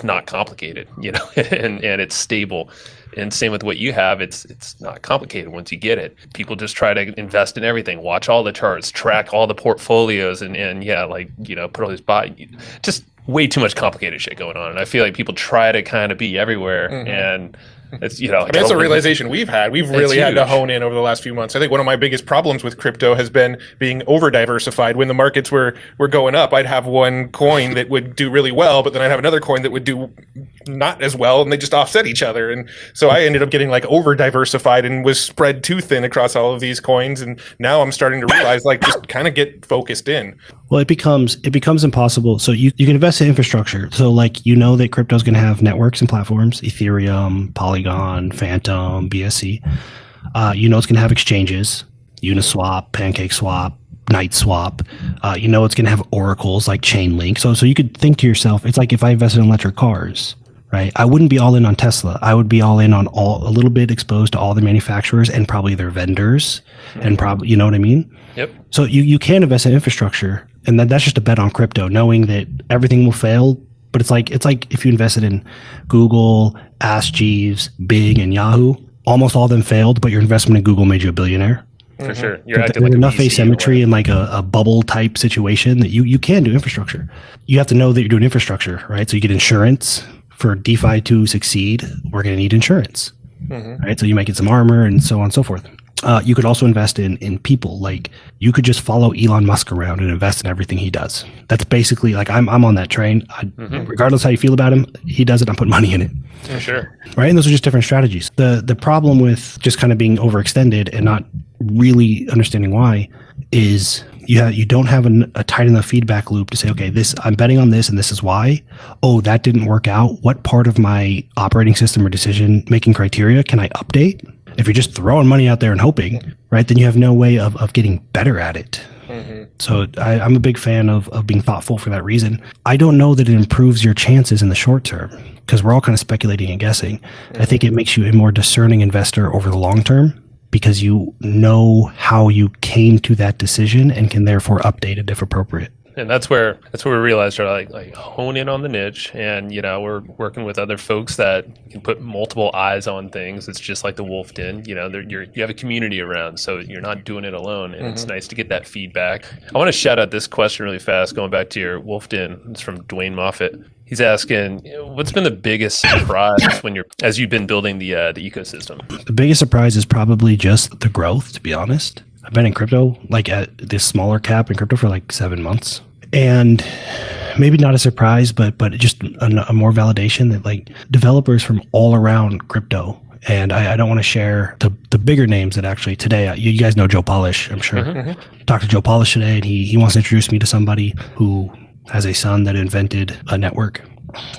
not complicated, and it's stable. And same with what you have, it's not complicated once you get it. People just try to invest in everything, watch all the charts, track all the portfolios, and put all these just way too much complicated shit going on. And I feel like people try to kind of be everywhere, and it's that's a realization we've had. We've really had to hone in over the last few months. I think one of my biggest problems with crypto has been being over diversified. When the markets were going up, I'd have one coin that would do really well, but then I'd have another coin that would do not as well, and they just offset each other. And so I ended up getting like over diversified and was spread too thin across all of these coins. And now I'm starting to realize just kind of get focused in. Well, it becomes impossible. So you can invest in infrastructure. So that crypto is going to have networks and platforms, Ethereum, Polygon, Phantom, BSC. It's going to have exchanges, Uniswap, PancakeSwap, NightSwap. It's going to have oracles like Chainlink. So you could think to yourself, it's like if I invested in electric cars, right? I wouldn't be all in on Tesla. I would be all in on a little bit exposed to all the manufacturers and probably their vendors and probably, you know what I mean? Yep. So you can invest in infrastructure, and that's just a bet on crypto, knowing that everything will fail. But it's like if you invested in Google, Ask Jeeves, Bing, and Yahoo, almost all of them failed, but your investment in Google made you a billionaire. For sure. You're acting like enough asymmetry in like a bubble type situation that you can do infrastructure. You have to know that you're doing infrastructure, right? So you get insurance. For DeFi to succeed, we're going to need insurance, right? So you might get some armor and so on and so forth. You could also invest in people. Like you could just follow Elon Musk around and invest in everything he does. That's basically like I'm on that train. Regardless how you feel about him, he does it. I'm putting money in it. For sure. Right, and those are just different strategies. The problem with just kind of being overextended and not really understanding why is you don't have a tight enough feedback loop to say, okay, I'm betting on this and this is why. Oh, that didn't work out. What part of my operating system or decision making criteria can I update? If you're just throwing money out there and hoping, right, then you have no way of getting better at it. So I'm a big fan of being thoughtful for that reason. I don't know that it improves your chances in the short term because we're all kind of speculating and guessing. I think it makes you a more discerning investor over the long term because you know how you came to that decision and can therefore update it if appropriate. And that's where we realized we're like hone in on the niche, and we're working with other folks that can put multiple eyes on things. It's just like the Wolf Den. You have a community around, so you're not doing it alone, and it's nice to get that feedback. I want to shout out this question really fast, going back to your Wolf Den. It's from Dwayne Moffett. He's asking, what's been the biggest surprise as you've been building the ecosystem? The biggest surprise is probably just the growth, to be honest. I've been in crypto, like at this smaller cap in crypto for like 7 months. And maybe not a surprise, but just a more validation that like developers from all around crypto, and I don't want to share the bigger names that actually today, you guys know Joe Polish, I'm sure. Talked to Joe Polish today, and he wants to introduce me to somebody who has a son that invented a network.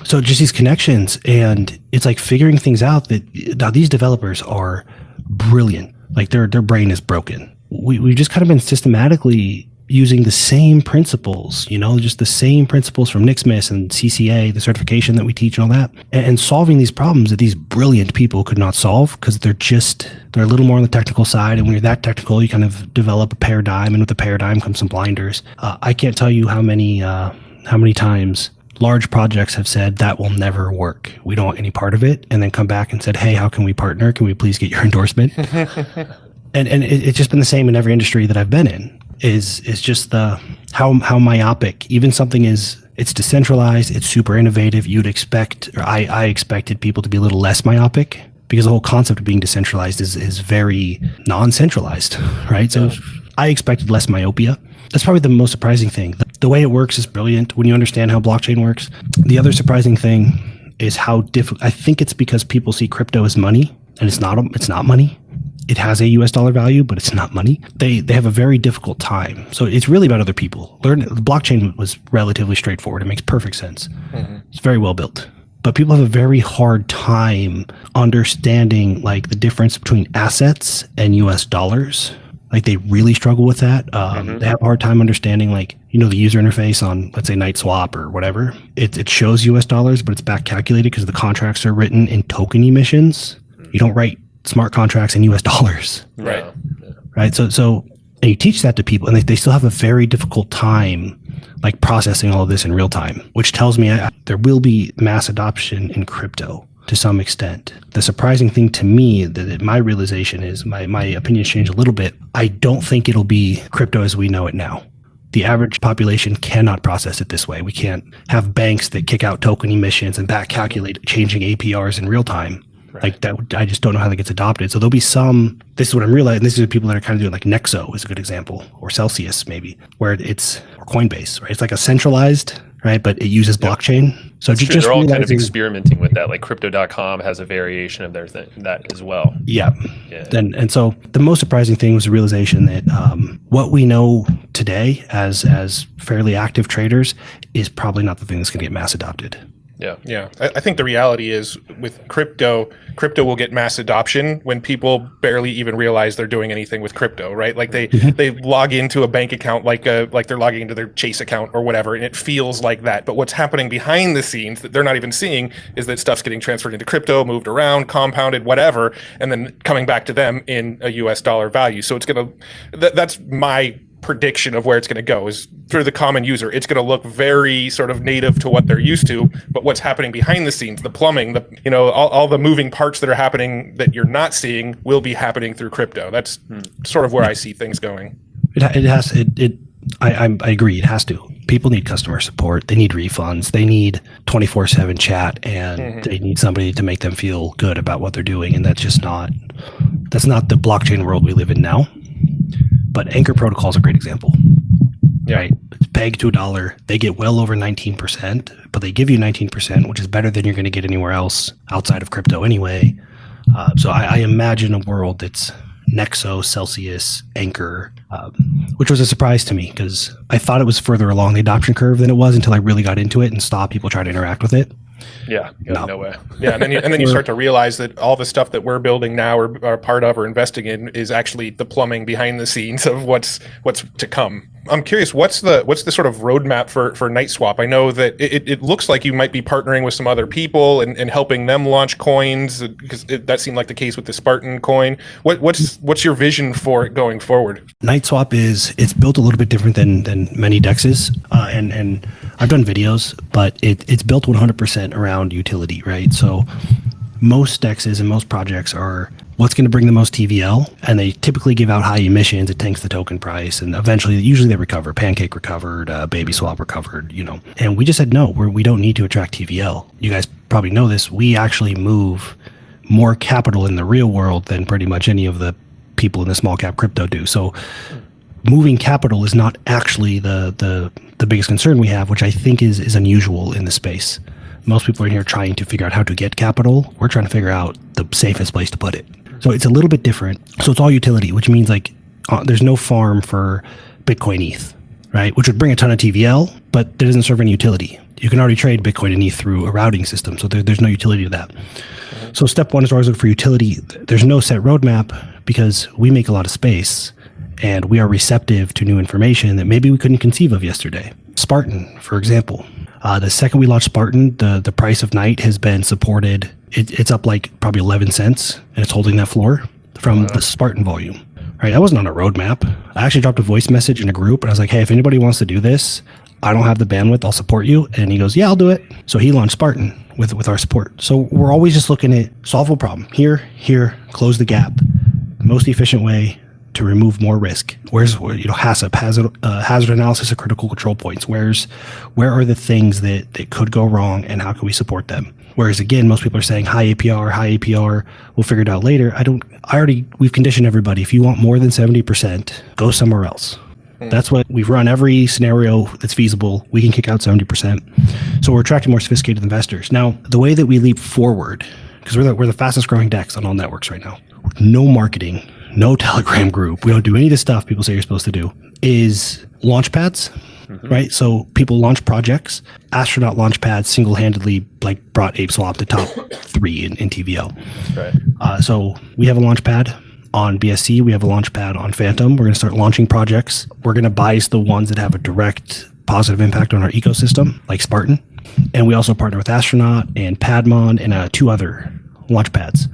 So just these connections, and it's like figuring things out that now these developers are brilliant. Like their brain is broken. We've just kind of been systematically using the same principles, just the same principles from Nixmis and CCA, the certification that we teach and all that, and solving these problems that these brilliant people could not solve because they're a little more on the technical side. And when you're that technical, you kind of develop a paradigm, and with the paradigm comes some blinders. I can't tell you how many times large projects have said that will never work. We don't want any part of it. And then come back and said, hey, how can we partner? Can we please get your endorsement? And it's just been the same in every industry that I've been in. Is just how myopic even something is. It's decentralized, it's super innovative. You'd expect, or I expected people to be a little less myopic, because the whole concept of being decentralized is very non-centralized, right? So I expected less myopia. That's probably the most surprising thing. The way it works is brilliant when you understand how blockchain works. The other surprising thing is how difficult. I think it's because people see crypto as money, and it's not money. It has a US dollar value, but it's not money. They have a very difficult time. So it's really about other people. The blockchain was relatively straightforward. It makes perfect sense. It's very well built. But people have a very hard time understanding like the difference between assets and US dollars. Like they really struggle with that. They have a hard time understanding like, the user interface on, let's say, NightSwap or whatever. It shows US dollars, but it's back calculated because the contracts are written in token emissions. You don't write smart contracts in US dollars. Right. Right. So and you teach that to people, and they still have a very difficult time like processing all of this in real time, which tells me there will be mass adoption in crypto to some extent. The surprising thing to me, that my realization is, my opinions change a little bit. I don't think it'll be crypto as we know it now. The average population cannot process it this way. We can't have banks that kick out token emissions and back calculate changing APRs in real time. Like that, I just don't know how that gets adopted. So there'll be some, this is what I'm realizing, this is the people that are kind of doing like Nexo is a good example, or Celsius maybe, where or Coinbase, right? It's like a centralized, right? But it uses blockchain. So they're all kind of experimenting with that. Like crypto.com has a variation of their thing, that as well. Yeah. And so the most surprising thing was the realization that what we know today as fairly active traders is probably not the thing that's going to get mass adopted. Yeah. I think the reality is with crypto will get mass adoption when people barely even realize they're doing anything with crypto, right? Like they log into a bank account like they're logging into their Chase account or whatever, and it feels like that. But what's happening behind the scenes that they're not even seeing is that stuff's getting transferred into crypto, moved around, compounded, whatever, and then coming back to them in a US dollar value. So it's that's my prediction of where it's going to go is through the common user. It's going to look very sort of native to what they're used to, but what's happening behind the scenes, the plumbing, all the moving parts that are happening that you're not seeing will be happening through crypto. That's sort of where I see things going. I agree. It has to. People need customer support. They need refunds. They need 24/7 chat, and they need somebody to make them feel good about what they're doing. And that's not the blockchain world we live in now. But Anchor Protocol is a great example. Yeah. Right? It's pegged to $1. They get well over 19%, but they give you 19%, which is better than you're going to get anywhere else outside of crypto anyway. So I imagine a world that's Nexo, Celsius, Anchor, which was a surprise to me because I thought it was further along the adoption curve than it was until I really got into it and saw people try to interact with it. Yeah, no way. Yeah, and then you start to realize that all the stuff that we're building now or are part of or investing in is actually the plumbing behind the scenes of what's to come. I'm curious, what's the sort of roadmap for Night Swap? I know that it looks like you might be partnering with some other people and helping them launch coins, because that seemed like the case with the Spartan coin. What's your vision for it going forward? Night Swap it's built a little bit different than many dexes, and I've done videos, but it's built 100% around utility, right? So most dexes and most projects are what's going to bring the most TVL, and they typically give out high emissions. It tanks the token price, and eventually, usually they recover. Pancake recovered, Baby Swap recovered, And we just said, no, we don't need to attract TVL. You guys probably know this. We actually move more capital in the real world than pretty much any of the people in the small cap crypto do. So moving capital is not actually the biggest concern we have, which I think is unusual in the space. Most people are in here trying to figure out how to get capital. We're trying to figure out the safest place to put it. So it's a little bit different. So it's all utility, which means there's no farm for Bitcoin ETH, right? Which would bring a ton of TVL, but that doesn't serve any utility. You can already trade Bitcoin and ETH through a routing system, so there's no utility to that. So step one is always look for utility. There's no set roadmap because we make a lot of space and we are receptive to new information that maybe we couldn't conceive of yesterday. Spartan, for example. The second we launched Spartan, the price of Night has been supported. It's up like probably 11 cents, and it's holding that floor from the Spartan volume. Right? That wasn't on a roadmap. I actually dropped a voice message in a group, and I was like, hey, if anybody wants to do this, I don't have the bandwidth, I'll support you. And he goes, yeah, I'll do it. So he launched Spartan with our support. So we're always just looking at solve a problem. Here, close the gap. Most efficient way to remove more risk. Where's HACCP, hazard analysis of critical control points. Where are the things that could go wrong, and how can we support them? Whereas again, most people are saying high APR, we'll figure it out later. We've conditioned everybody. If you want more than 70%, go somewhere else. That's what we've run every scenario that's feasible. We can kick out 70%. So we're attracting more sophisticated investors. Now, the way that we leap forward, because we're the fastest growing DEX on all networks right now. No marketing, no Telegram group. We don't do any of the stuff people say you're supposed to do. Is launch pads, right? So people launch projects. Astronaut launch pads single-handedly brought ApeSwap to top 3 in TVL. Right. So we have a launch pad on BSC. We have a launch pad on Phantom. We're going to start launching projects. We're going to bias the ones that have a direct positive impact on our ecosystem, like Spartan. And we also partner with Astronaut and Padmon and 2 other launch pads.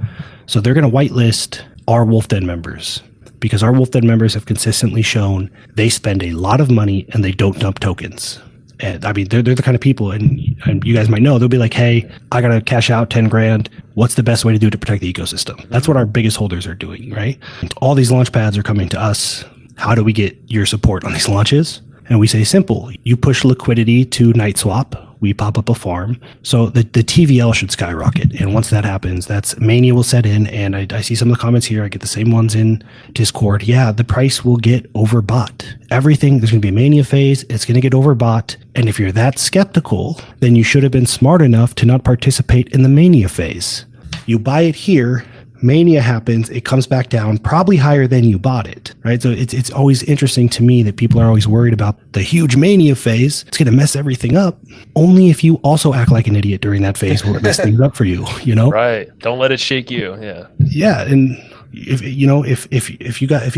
So they're going to whitelist our Wolf Den members, because our Wolf Den members have consistently shown they spend a lot of money and they don't dump tokens. And I mean, they're the kind of people, and you guys might know, they'll be like, hey, I got to cash out 10 grand. What's the best way to do it to protect the ecosystem? That's what our biggest holders are doing, right? And all these launch pads are coming to us. How do we get your support on these launches? And we say simple. You push liquidity to Night Swap. We pop up a farm. So the TVL should skyrocket. And once that happens, that's mania will set in. And I see some of the comments here. I get the same ones in Discord. Yeah, the price will get overbought. Everything, there's going to be a mania phase. It's going to get overbought. And if you're that skeptical, then you should have been smart enough to not participate in the mania phase. You buy it here. Mania happens, it comes back down, probably higher than you bought it, right? So it's always interesting to me that people are always worried about the huge mania phase. It's going to mess everything up. Only if you also act like an idiot during that phase will it mess things up for you, Right. Don't let it shake you. Yeah. Yeah. And if you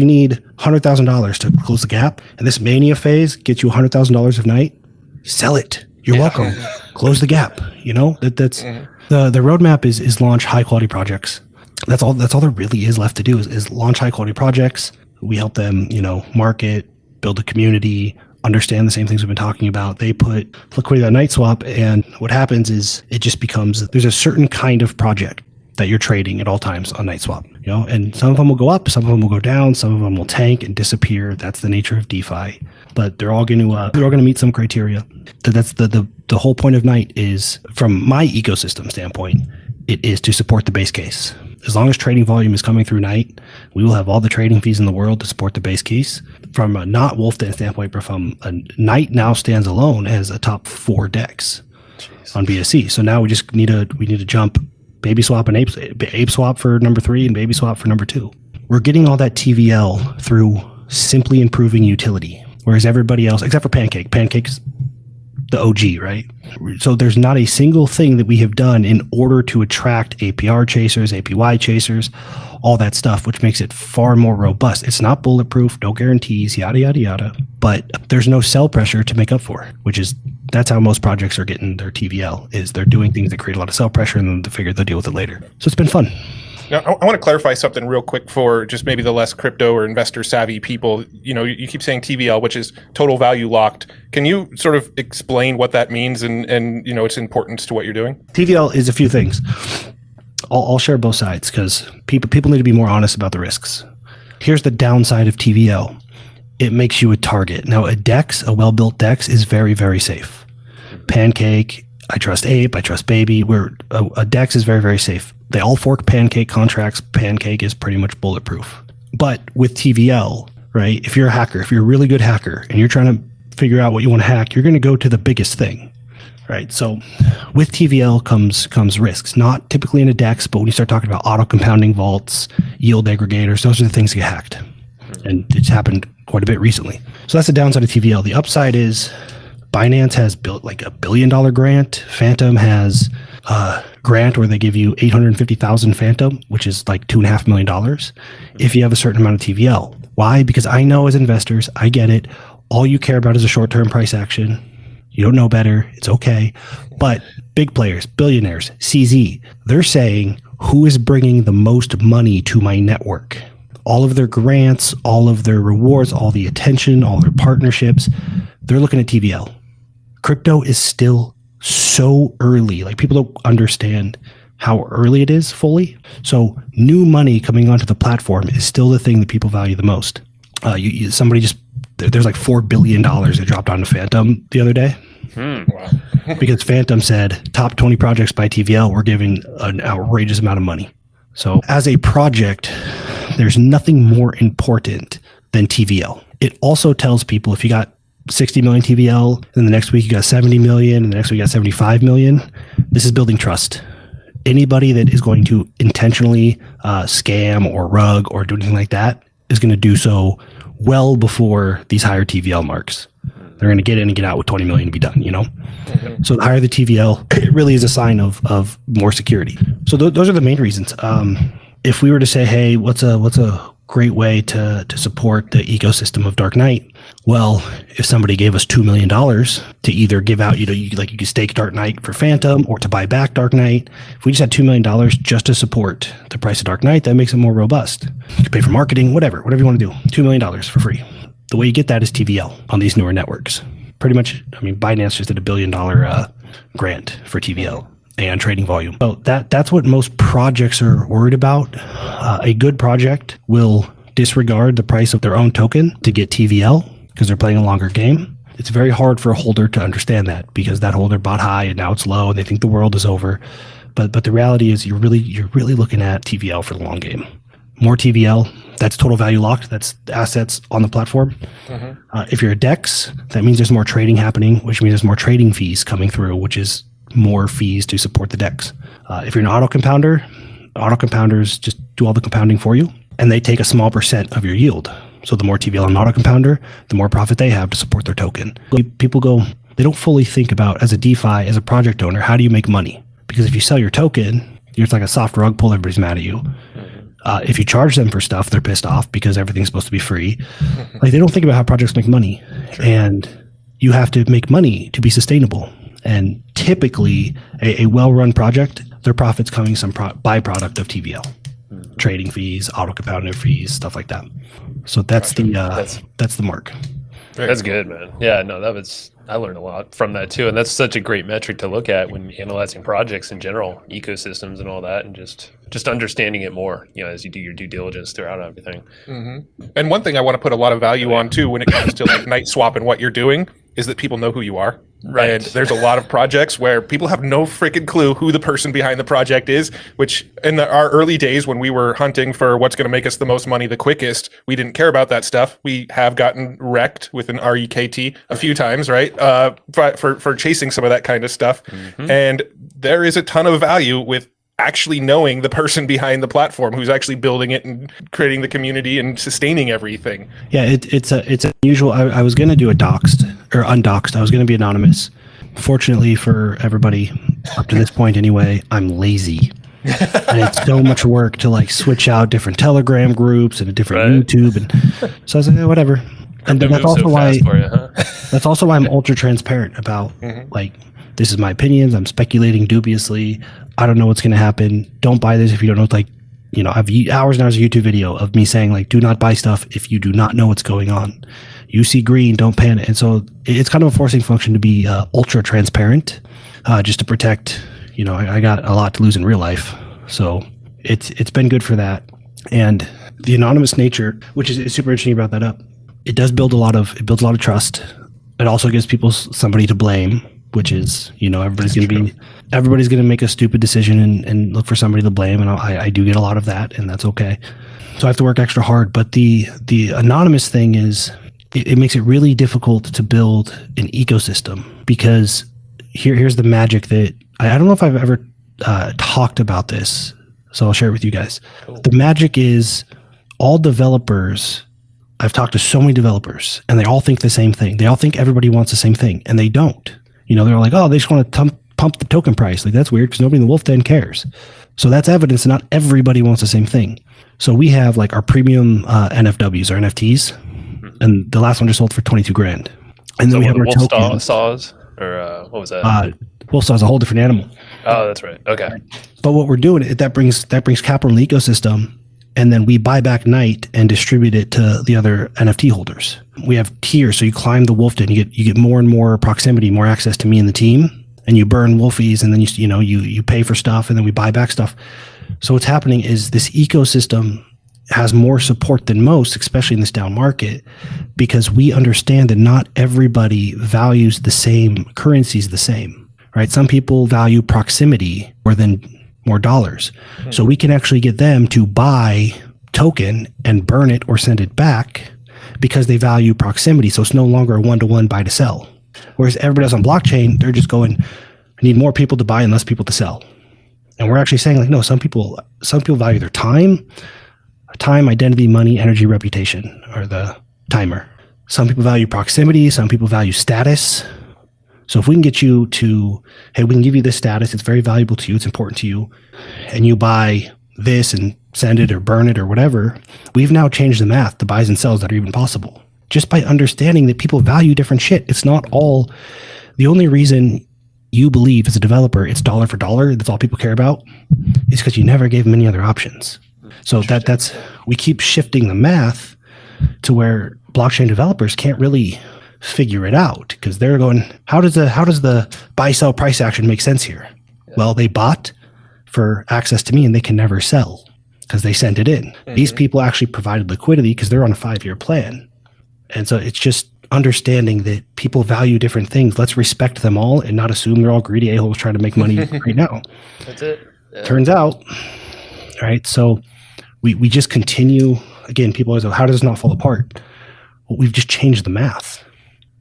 need $100,000 to close the gap, and this mania phase gets you $100,000 of Night, sell it. You're welcome. Close the gap. That's the roadmap is launch high quality projects. That's all there really is left to do is launch high quality projects. We help them, market, build a community, understand the same things we've been talking about. They put liquidity on Night Swap, and what happens is it just becomes, there's a certain kind of project that you're trading at all times on Night Swap, and some of them will go up, some of them will go down, some of them will tank and disappear. That's the nature of DeFi, but they're all going to meet some criteria. That's the whole point of Night is, from my ecosystem standpoint, it is to support the base case. As long as trading volume is coming through Night, we will have all the trading fees in the world to support the base case. From a not Wolf Den standpoint, but from a Night now stands alone as a top 4 DEX on BSC. So now we need to jump Baby Swap and Ape Swap for number 3 and Baby Swap for number 2. We're getting all that TVL through simply improving utility, whereas everybody else, except for Pancake's the OG, right? So there's not a single thing that we have done in order to attract APR chasers, APY chasers, all that stuff, which makes it far more robust. It's not bulletproof, no guarantees, yada, yada, yada. But there's no sell pressure to make up for, that's how most projects are getting their TVL, is they're doing things that create a lot of sell pressure and then they figure they'll deal with it later. So it's been fun. Now, I want to clarify something real quick for just maybe the less crypto or investor savvy people. You keep saying TVL, which is total value locked. Can you sort of explain what that means and its importance to what you're doing? TVL is a few things. I'll share both sides because people need to be more honest about the risks. Here's the downside of TVL. It makes you a target. Now, a well-built DEX is very, very safe. Pancake, I trust Ape, I trust Baby. A DEX is very, very safe. They all fork Pancake contracts. Pancake is pretty much bulletproof. But with TVL, right, if you're a hacker, if you're a really good hacker and you're trying to figure out what you want to hack, you're going to go to the biggest thing, right? So with TVL comes risks, not typically in a DEX, but when you start talking about auto-compounding vaults, yield aggregators, those are the things that get hacked. And it's happened quite a bit recently. So that's the downside of TVL. The upside is Binance has built like $1 billion grant. Phantom has a grant where they give you 850,000 Phantom, which is like $2.5 million if you have a certain amount of TVL. Why? Because I know as investors, I get it. All you care about is a short-term price action. You don't know better. It's okay. But big players, billionaires, CZ, they're saying, who is bringing the most money to my network? All of their grants, all of their rewards, all the attention, all their partnerships, they're looking at TVL. Crypto is still so early. Like, people don't understand how early it is fully. So new money coming onto the platform is still the thing that people value the most. There's like $4 billion that dropped onto Phantom the other day. Wow. Because Phantom said top 20 projects by TVL, we're giving an outrageous amount of money. So as a project, there's nothing more important than TVL. It also tells people if you got 60 million TVL, and the next week you got 70 million, and the next week you got 75 million, this is building trust. Anybody that is going to intentionally scam or rug or do anything like that is going to do so well before these higher TVL marks. They're going to get in and get out with 20 million to be done, Mm-hmm. So the higher the TVL, it really is a sign of more security. So those are the main reasons. If we were to say, hey, what's a great way to support the ecosystem of Dark Knight? Well, if somebody gave us $2 million to either give out, you could stake Dark Knight for Phantom or to buy back Dark Knight. If we just had $2 million just to support the price of Dark Knight, that makes it more robust. You can pay for marketing, whatever you want to do. $2 million for free. The way you get that is TVL on these newer networks. Pretty much, Binance just did $1 billion grant for TVL and trading volume. So that's what most projects are worried about. A good project will disregard the price of their own token to get TVL because they're playing a longer game. It's very hard for a holder to understand that because that holder bought high and now it's low and they think the world is over. But the reality is you're really looking at TVL for the long game. More TVL, that's total value locked. That's assets on the platform. Mm-hmm. If you're a DEX, that means there's more trading happening, which means there's more trading fees coming through, which is more fees to support the DEX. If you're an auto compounders just do all the compounding for you, and they take a small percent of your yield. So the more TVL an auto compounder, the more profit they have to support their token. People they don't fully think about, as a DeFi, as a project owner, how do you make money? Because if you sell your token, it's like a soft rug pull, everybody's mad at you. If you charge them for stuff, they're pissed off because everything's supposed to be free. Like, they don't think about how projects make money. Sure. And you have to make money to be sustainable. And typically, a well-run project, their profit's coming some byproduct of TVL. Trading fees, auto-compounding fees, stuff like that. So that's the mark. That's good, man. Yeah, no, I learned a lot from that too. And that's such a great metric to look at when analyzing projects in general, ecosystems and all that, and just understanding it more, as you do your due diligence throughout everything. Mm-hmm. And one thing I want to put a lot of value on too when it comes to like Night Swap and what you're doing is that people know who you are. Right. And there's a lot of projects where people have no freaking clue who the person behind the project is, which in our early days when we were hunting for what's going to make us the most money the quickest, we didn't care about that stuff. We have gotten wrecked with an REKT a few times, right? For chasing some of that kind of stuff. Mm-hmm. And there is a ton of value with actually knowing the person behind the platform who's actually building it and creating the community and sustaining everything. Yeah, it's unusual. I was going to do a doxed or undoxed. I was going to be anonymous. Fortunately for everybody, up to this point anyway, I'm lazy. And it's so much work to like switch out different Telegram groups and a different YouTube. And so I was like, whatever. And then that's also why that's also why I'm ultra transparent about like, this is my opinions. I'm speculating dubiously. I don't know what's going to happen. Don't buy this if you don't know. Like, I've hours and hours of YouTube video of me saying like, do not buy stuff if you do not know what's going on. You see green, don't panic. And so it's kind of a forcing function to be ultra transparent, just to protect. I got a lot to lose in real life, so it's been good for that. And the anonymous nature, which is super interesting, you brought that up. It does build a lot of trust. It also gives people somebody to blame, which is everybody's going to make a stupid decision and look for somebody to blame, and I do get a lot of that, and that's okay. So I have to work extra hard. But the anonymous thing is it makes it really difficult to build an ecosystem, because here's the magic that I don't know if I've ever talked about this, so I'll share it with you guys. Cool. The magic is all developers. I've talked to so many developers, and they all think the same thing. They all think everybody wants the same thing, and they don't. They're like, oh, they just want to pump the token price. Like, that's weird because nobody in the Wolf Den cares. So that's evidence that not everybody wants the same thing. So we have like our premium NFWs or NFTs, and the last one just sold for $22,000. And then we have our tokens. Saws, or what was that? Wolf Saw is a whole different animal. Oh, that's right. Okay. But what we're doing, that brings capital in the ecosystem, and then we buy back Night and distribute it to the other NFT holders. We have tiers, so you climb the Wolf Den, you get more and more proximity, more access to me and the team, and you burn wolfies, and then you pay for stuff, and then we buy back stuff. So what's happening is this ecosystem has more support than most, especially in this down market, because we understand that not everybody values the same currencies the same, right? Some people value proximity more dollars. So we can actually get them to buy token and burn it or send it back because they value proximity. So it's no longer a one-to-one buy to sell. Whereas everybody else on blockchain, they're just going, I need more people to buy and less people to sell. And we're actually saying like, no, some people value their time, identity, money, energy, reputation, or the timer. Some people value proximity. Some people value status. So if we can get you to, hey, we can give you this status, it's very valuable to you, it's important to you, and you buy this and send it or burn it or whatever, we've now changed the math to buys and sells that are even possible. Just by understanding that people value different shit. It's not all, the only reason you believe as a developer it's dollar for dollar, that's all people care about, is because you never gave them any other options. So that's we keep shifting the math to where blockchain developers can't really figure it out, because they're going, how does the buy sell price action make sense here? Yeah. Well, they bought for access to me and they can never sell because they sent it in. These people actually provided liquidity because they're on a 5-year plan. And so it's just understanding that people value different things. Let's respect them all and not assume they're all greedy a-holes trying to make money right now. That's it. Yeah. Turns out, right? So we just continue. Again, people always go, how does it not fall apart? Well, we've just changed the math.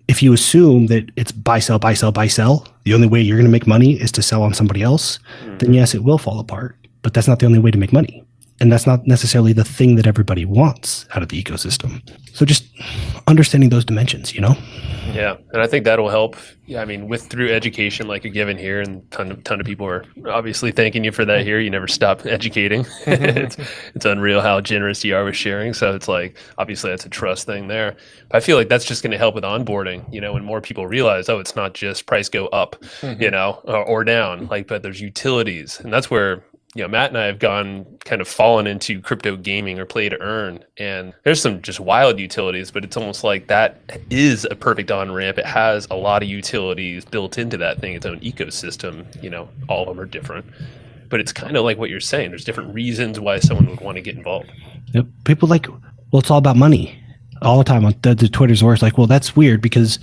If you assume that it's buy, sell, buy, sell, buy, sell, the only way you're going to make money is to sell on somebody else, then yes, it will fall apart. But that's not the only way to make money. And that's not necessarily the thing that everybody wants out of the ecosystem. So just understanding those dimensions, Yeah, and I think that'll help. Yeah, I mean, through education like you're giving here, and ton of people are obviously thanking you for that here. You never stop educating. It's unreal how generous you are with sharing. So it's like, obviously that's a trust thing there. But I feel like that's just going to help with onboarding, when more people realize, oh, it's not just price go up, or down, but there's utilities. And that's where, Matt and I have fallen into crypto gaming or play to earn. And there's some just wild utilities, but it's almost like that is a perfect on-ramp. It has a lot of utilities built into that thing, its own ecosystem. All of them are different. But it's kind of like what you're saying. There's different reasons why someone would want to get involved. Yep. People it's all about money. All the time on the Twitter's where it's like, well, that's weird because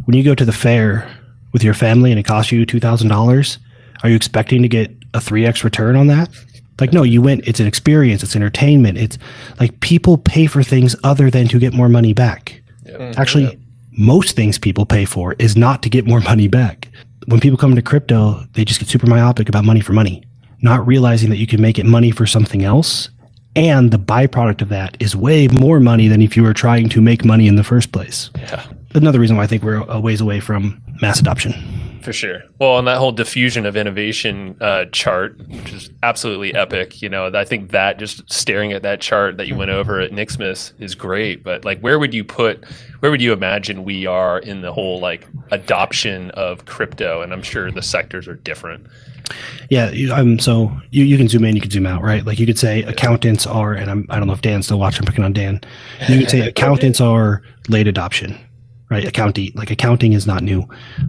when you go to the fair with your family and it costs you $2,000, are you expecting to get a 3x return on that? Like, no, you went, it's an experience, it's entertainment. It's like people pay for things other than to get more money back. Actually, most things people pay for is not to get more money back. When people come into crypto, they just get super myopic about money for money, not realizing that you can make it money for something else. And the byproduct of that is way more money than if you were trying to make money in the first place. Yeah. Another reason why I think we're a ways away from mass adoption. For sure. Well, on that whole diffusion of innovation chart, which is absolutely epic, I think that just staring at that chart that you went over at Nixmas is great. But like, where would you imagine we are in the whole like adoption of crypto? And I'm sure the sectors are different. Yeah. So you can zoom in, you can zoom out, right? Like you could say accountants are, and I don't know if Dan's still watching, I'm picking on Dan. You could say accountants are late adoption. Right, accounting is not new,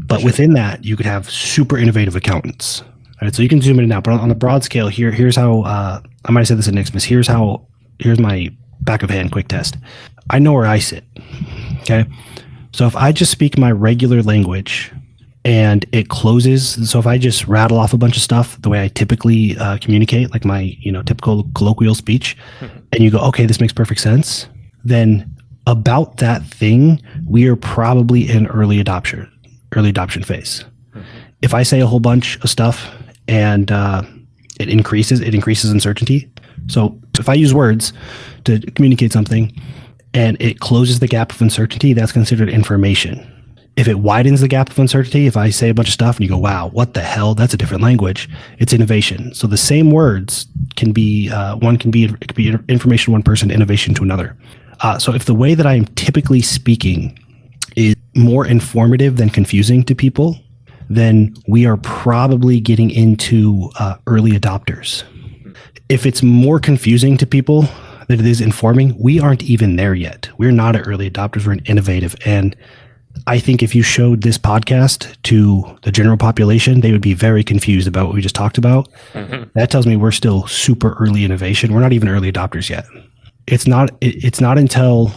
but within that you could have super innovative accountants. Right, so you can zoom in and out, but on the broad scale, here's how I might have said this at Nixmas. Here's my back of hand quick test. I know where I sit. Okay, so if I just speak my regular language and it closes, so if I just rattle off a bunch of stuff the way I typically communicate, like my typical colloquial speech, and you go, okay, this makes perfect sense, then about that thing, we are probably in early adoption phase. If I say a whole bunch of stuff and it increases uncertainty. So if I use words to communicate something and it closes the gap of uncertainty, that's considered information. If it widens the gap of uncertainty, if I say a bunch of stuff and you go, wow, what the hell? That's a different language. It's innovation. So the same words can be, it could be information to one person, innovation to another. So if the way that I'm typically speaking is more informative than confusing to people, then we are probably getting into early adopters. If it's more confusing to people than it is informing, we aren't even there yet. We're not at early adopters, we're an innovative. And I think if you showed this podcast to the general population, they would be very confused about what we just talked about. Mm-hmm. That tells me we're still super early innovation. We're not even early adopters yet. It's not until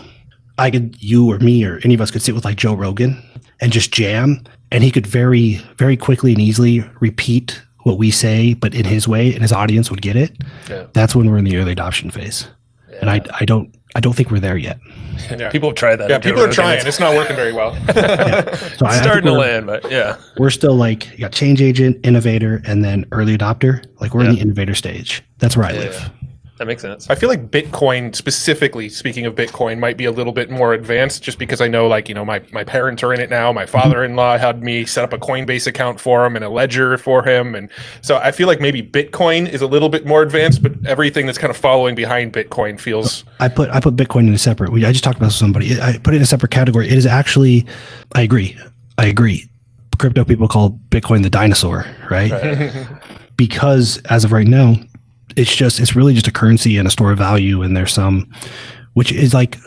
you or me or any of us could sit with like Joe Rogan and just jam, and he could very, very quickly and easily repeat what we say, but in his way, and his audience would get it. Yeah. That's when we're in the early adoption phase. Yeah. And I don't think we're there yet. Yeah. People have tried that. Yeah, people are trying. It's not working very well. Yeah. So it's starting to land, but yeah. We're still like, you got change agent, innovator, and then early adopter. Like we're in the innovator stage. That's where I live. That makes sense. I feel like Bitcoin, specifically speaking of Bitcoin, might be a little bit more advanced just because I know, my parents are in it now. My father-in-law had me set up a Coinbase account for him and a ledger for him. And so I feel like maybe Bitcoin is a little bit more advanced, but everything that's kind of following behind Bitcoin feels... I put Bitcoin in a separate... I just talked about somebody. I put it in a separate category. It is actually... I agree. Crypto people call Bitcoin the dinosaur, right? Because as of right now... It's really just a currency and a store of value. And there's which is like,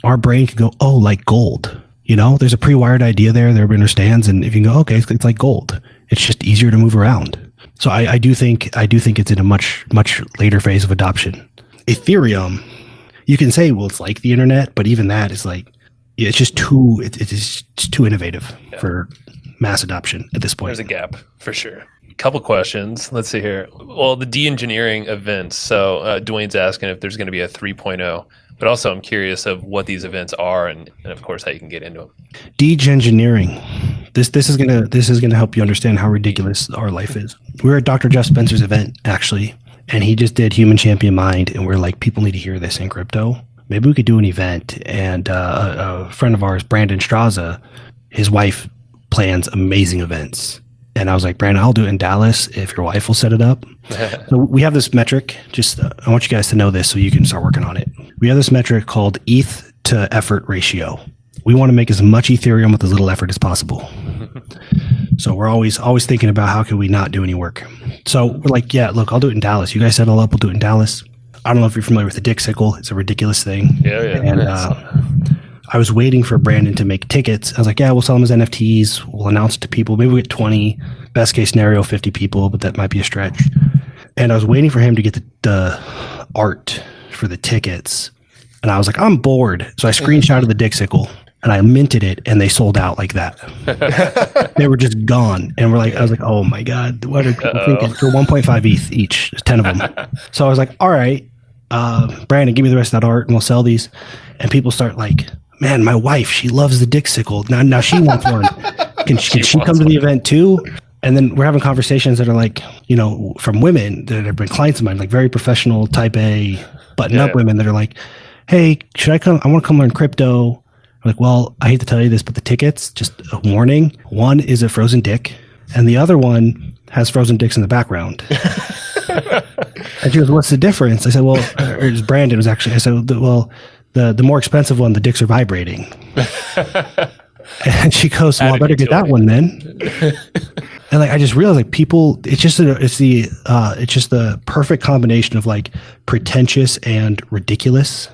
our brain can go, oh, like gold, there's a pre-wired idea there that everybody understands. And if you can go, okay, it's like gold. It's just easier to move around. So I do think it's in a much, much later phase of adoption. Ethereum, you can say, well, it's like the internet, but even that is like, it's just it's too innovative for mass adoption at this point. There's a gap for sure. Couple questions. Let's see here. Well, the de-engineering events. So Dwayne's asking if there's going to be a 3.0, but also I'm curious of what these events are and of course how you can get into them. De-engineering. This is gonna help you understand how ridiculous our life is. We were at Dr. Jeff Spencer's event actually, and he just did Human Champion Mind, and we're like, people need to hear this in crypto. Maybe we could do an event. And a friend of ours, Brandon Straza, his wife plans amazing events. And I was like, Brandon, I'll do it in Dallas if your wife will set it up. So we have this metric. Just I want you guys to know this so you can start working on it. We have this metric called ETH to effort ratio. We want to make as much Ethereum with as little effort as possible. So we're always thinking about how can we not do any work. So we're like, yeah, look, I'll do it in Dallas. You guys set it up, we'll do it in Dallas. I don't know if you're familiar with the Dicksicle. It's a ridiculous thing. Yeah. And I was waiting for Brandon to make tickets. I was like, yeah, we'll sell them as NFTs. We'll announce it to people. Maybe we get 20. Best case scenario, 50 people, but that might be a stretch. And I was waiting for him to get the art for the tickets. And I was like, I'm bored. So I screenshotted the Dicksicle and I minted it, and they sold out like that. They were just gone. And I was like, oh my God, what are people thinking? For 1.5 ETH each, 10 of them. So I was like, all right, Brandon, give me the rest of that art and we'll sell these. And people start like, man, my wife, she loves the Dicksicle. Now she wants one. Can she come to the event too? And then we're having conversations that are like, from women that have been clients of mine, like very professional type A button up women that are like, hey, should I come? I want to come learn crypto. Like, well, I hate to tell you this, but the tickets, just a warning, one is a frozen dick, and the other one has frozen dicks in the background. And she goes, what's the difference? I said, well, or it was Brandon was actually, I said, well, the more expensive one, the dicks are vibrating. And she goes, well, I better get that one then. And like, I just realized like people, it's just the perfect combination of like pretentious and ridiculous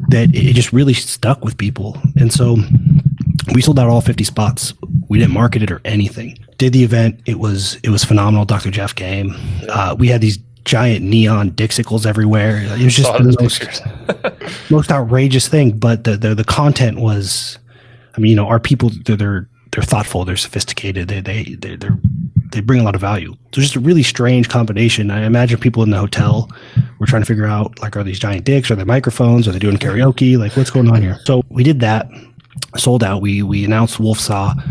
that it just really stuck with people. And so we sold out all 50 spots. We didn't market it or anything. Did the event. It was phenomenal. Dr. Jeff came. We had these giant neon Dicksicles everywhere. It was just the most outrageous thing. But the content was, I mean, our people, they're thoughtful, they're sophisticated, they bring a lot of value. So just a really strange combination. I imagine people in the hotel were trying to figure out, like, are these giant dicks? Are they microphones? Are they doing karaoke? Like, what's going on here? So we did that, sold out. We announced Wolfsaw.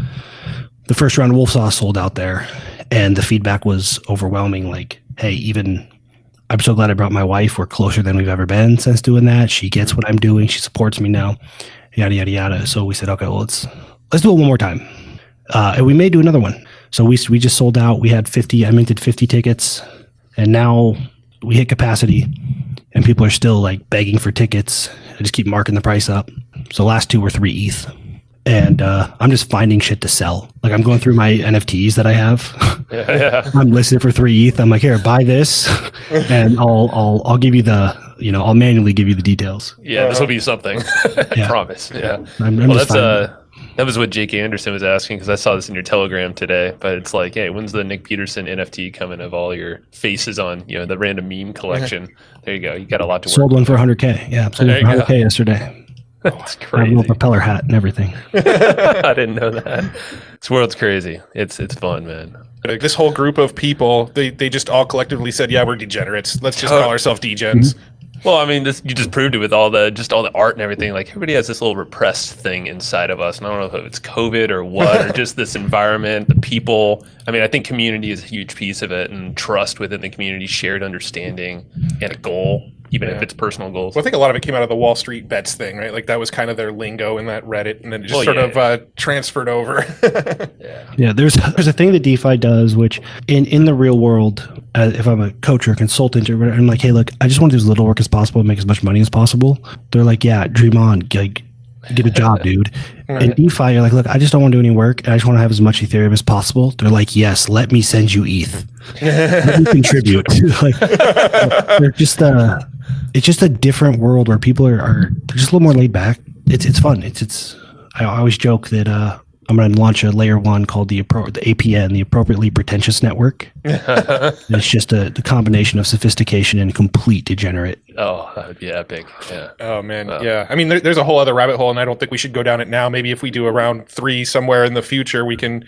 The first round of Wolfsaw sold out there, and the feedback was overwhelming. Like, hey, I'm so glad I brought my wife. We're closer than we've ever been since doing that. She gets what I'm doing. She supports me now. Yada, yada, yada. So we said, okay, well, let's do it one more time. And we may do another one. So we just sold out. We had 50, I minted 50 tickets, and now we hit capacity, and people are still like begging for tickets. I just keep marking the price up. So last 2 or 3 ETH. And I'm just finding shit to sell. Like, I'm going through my NFTs that I have. I'm listed for 3 ETH. I'm like, here, buy this, and I'll give you I'll manually give you the details. Yeah, this will be something. I promise. Yeah. That was what Jake Anderson was asking, because I saw this in your Telegram today. But it's like, hey, when's the Nick Peterson NFT coming of all your faces on, the random meme collection? There you go. You got a lot to work. Sold one for $100K. Yeah, sold one for $100K yesterday. That's crazy. A little propeller hat and everything. I didn't know that. This world's crazy. It's fun, man. This whole group of people, they just all collectively said, yeah, we're degenerates. Let's just call ourselves degens. Mm-hmm. Well, I mean, you just proved it with all the art and everything. Like, everybody has this little repressed thing inside of us. And I don't know if it's COVID or what, or just this environment, the people. I mean, I think community is a huge piece of it, and trust within the community, shared understanding, and a goal, even if it's personal goals. Well, I think a lot of it came out of the Wall Street bets thing, right? Like, that was kind of their lingo in that Reddit, and then it just transferred over. Yeah, there's a thing that DeFi does, which in the real world, if I'm a coach or a consultant or whatever, I'm like, hey, look, I just want to do as little work as possible and make as much money as possible. They're like, yeah, dream on, like, get a job, dude. In DeFi, you're like, look, I just don't want to do any work, and I just want to have as much Ethereum as possible. They're like, yes, let me send you ETH. Let me contribute. Like, they're just it's just a different world where people are just a little more laid back. It's fun. I always joke that I'm going to launch a layer 1 called the APN, the Appropriately Pretentious Network. It's just the combination of sophistication and complete degenerate. Oh, that would be epic. Yeah. Oh, man. Yeah. I mean, there's a whole other rabbit hole, and I don't think we should go down it now. Maybe if we do a round 3 somewhere in the future, we can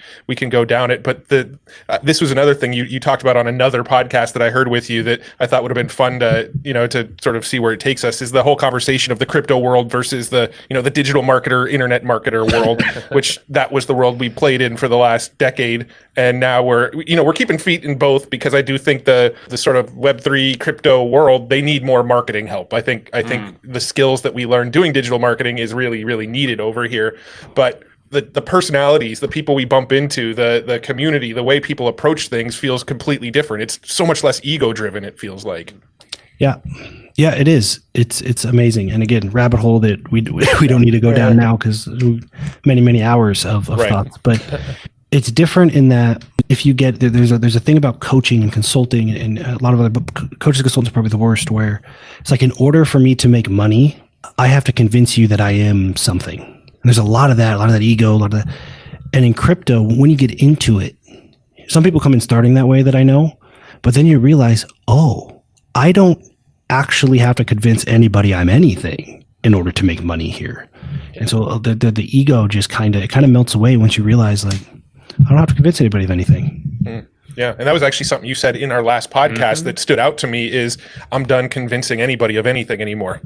go down it. But this was another thing you talked about on another podcast that I heard with you that I thought would have been fun to sort of see where it takes us, is the whole conversation of the crypto world versus the digital marketer, internet marketer world, which that was the world we played in for the last decade. And now we're keeping feet in both, because I do think the sort of Web3 crypto world, they need more marketing help. I think the skills that we learn doing digital marketing is really, really needed over here. But the personalities, the people we bump into, the community, the way people approach things feels completely different. It's so much less ego driven, it feels like. Yeah, it is. It's amazing. And again, rabbit hole that we don't need to go down now, because many hours of thoughts. But it's different in that if you get there's a thing about coaching and consulting, and a lot of other coaches and consultants are probably the worst, where it's like, in order for me to make money, I have to convince you that I am something. And there's a lot of that ego, a lot of that. And in crypto, when you get into it, some people come in starting that way that I know, but then you realize, oh, I don't actually have to convince anybody I'm anything in order to make money here. And so the ego just kind of melts away once you realize, like, I don't have to convince anybody of anything. Yeah, and that was actually something you said in our last podcast that stood out to me, is I'm done convincing anybody of anything anymore.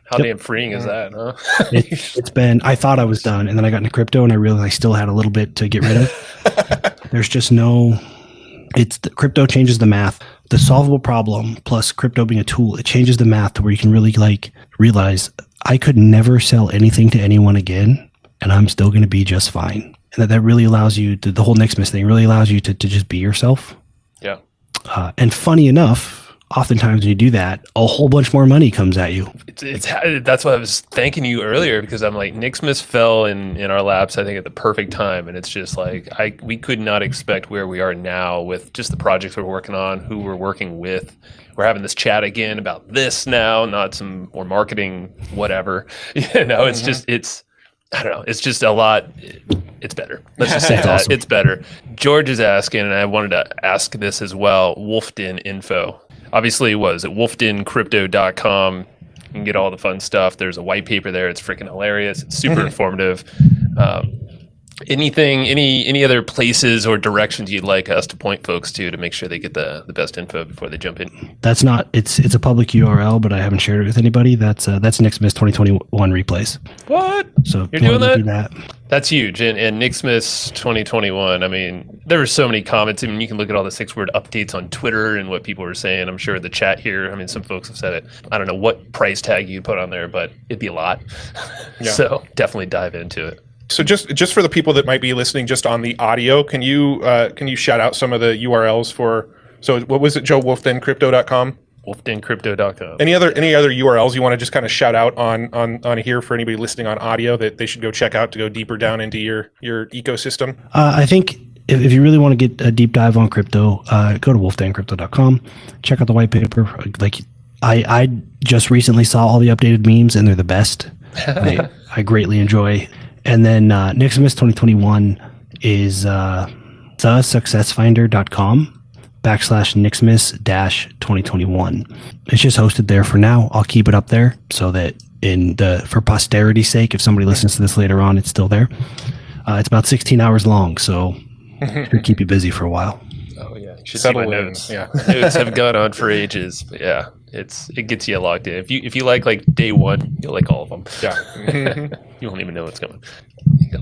How damn freeing is that, huh? It's been, I thought I was done, and then I got into crypto and I realized I still had a little bit to get rid of. There's just crypto changes the math. The solvable problem plus crypto being a tool, it changes the math to where you can really realize I could never sell anything to anyone again and I'm still going to be just fine. And that really allows you to, the whole Nixmas thing really allows you to just be yourself. Yeah. And funny enough, oftentimes when you do that, a whole bunch more money comes at you. It's that's why I was thanking you earlier, because I'm like, Nixmas fell in our laps, I think, at the perfect time. And it's just like, we could not expect where we are now with just the projects we're working on, who we're working with. We're having this chat again about this now, not some more marketing, whatever. It's just, I don't know. It's just a lot. It's better. Let's just say that. Awesome. It's better. George is asking, and I wanted to ask this as well, Wolfden info. Obviously, was at wolfdencrypto.com. You can get all the fun stuff. There's a white paper there. It's freaking hilarious. It's super informative. Any other places or directions you'd like us to point folks to make sure they get the best info before they jump in? That's not, it's a public URL, but I haven't shared it with anybody. That's Nixmas 2021 replays. What? So you're doing that? Do that? That's huge. And Nixmas 2021, I mean, there were so many comments. I mean, you can look at all the 6-word updates on Twitter and what people were saying. I'm sure the chat here, I mean, some folks have said it. I don't know what price tag you put on there, but it'd be a lot. Yeah. So definitely dive into it. So just for the people that might be listening just on the audio, can you shout out some of the URLs for, so what was it, Joe? Wolfdencrypto.com? Wolfdencrypto.com. Any other URLs you want to just kind of shout out on here for anybody listening on audio that they should go check out to go deeper down into your ecosystem? I think if you really want to get a deep dive on crypto, go to wolfdencrypto.com, check out the white paper. Like I just recently saw all the updated memes and they're the best. I greatly enjoy. And then Nixmas 2021 is thesuccessfinder.com/Nixmas-2021. It's just hosted there for now. I'll keep it up there so that for posterity's sake, if somebody listens to this later on, it's still there. It's about 16 hours long, so it should keep you busy for a while. Oh yeah, you should see my notes. Yeah, notes have gone on for ages, but yeah, it gets you logged in. If you like day one, you'll like all of them. Yeah, you won't even know what's coming.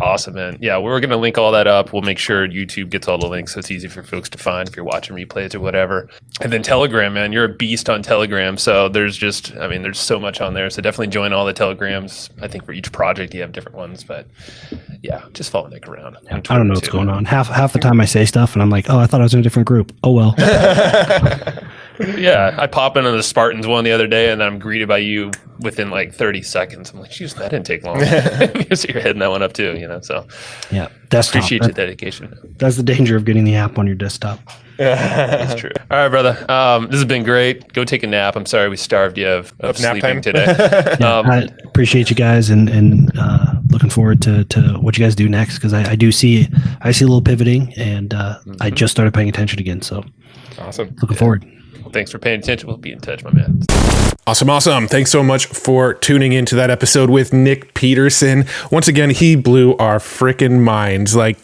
Awesome, man. Yeah, we're going to link all that up. We'll make sure YouTube gets all the links so it's easy for folks to find if you're watching replays or whatever. And then Telegram, man, you're a beast on Telegram. So there's so much on there. So definitely join all the Telegrams. I think for each project you have different ones, but yeah, just follow Nick around. I don't know what's going on. Half the time I say stuff and I'm like, oh, I thought I was in a different group. Oh, well. Yeah, I pop into the Spartans one the other day, and then I'm greeted by you within like 30 seconds. I'm like, geez, that didn't take long. So you're heading that one up too, So yeah, desktop. Appreciate your dedication. That's the danger of getting the app on your desktop. That's true. All right, brother. This has been great. Go take a nap. I'm sorry we starved you of sleeping time today. I appreciate you guys and looking forward to what you guys do next, because I see a little pivoting, and I just started paying attention again. So awesome. Looking forward. Well, thanks for paying attention. We'll be in touch, my man. Awesome. Thanks so much for tuning into that episode with Nick Peterson. Once again, he blew our freaking minds. Like,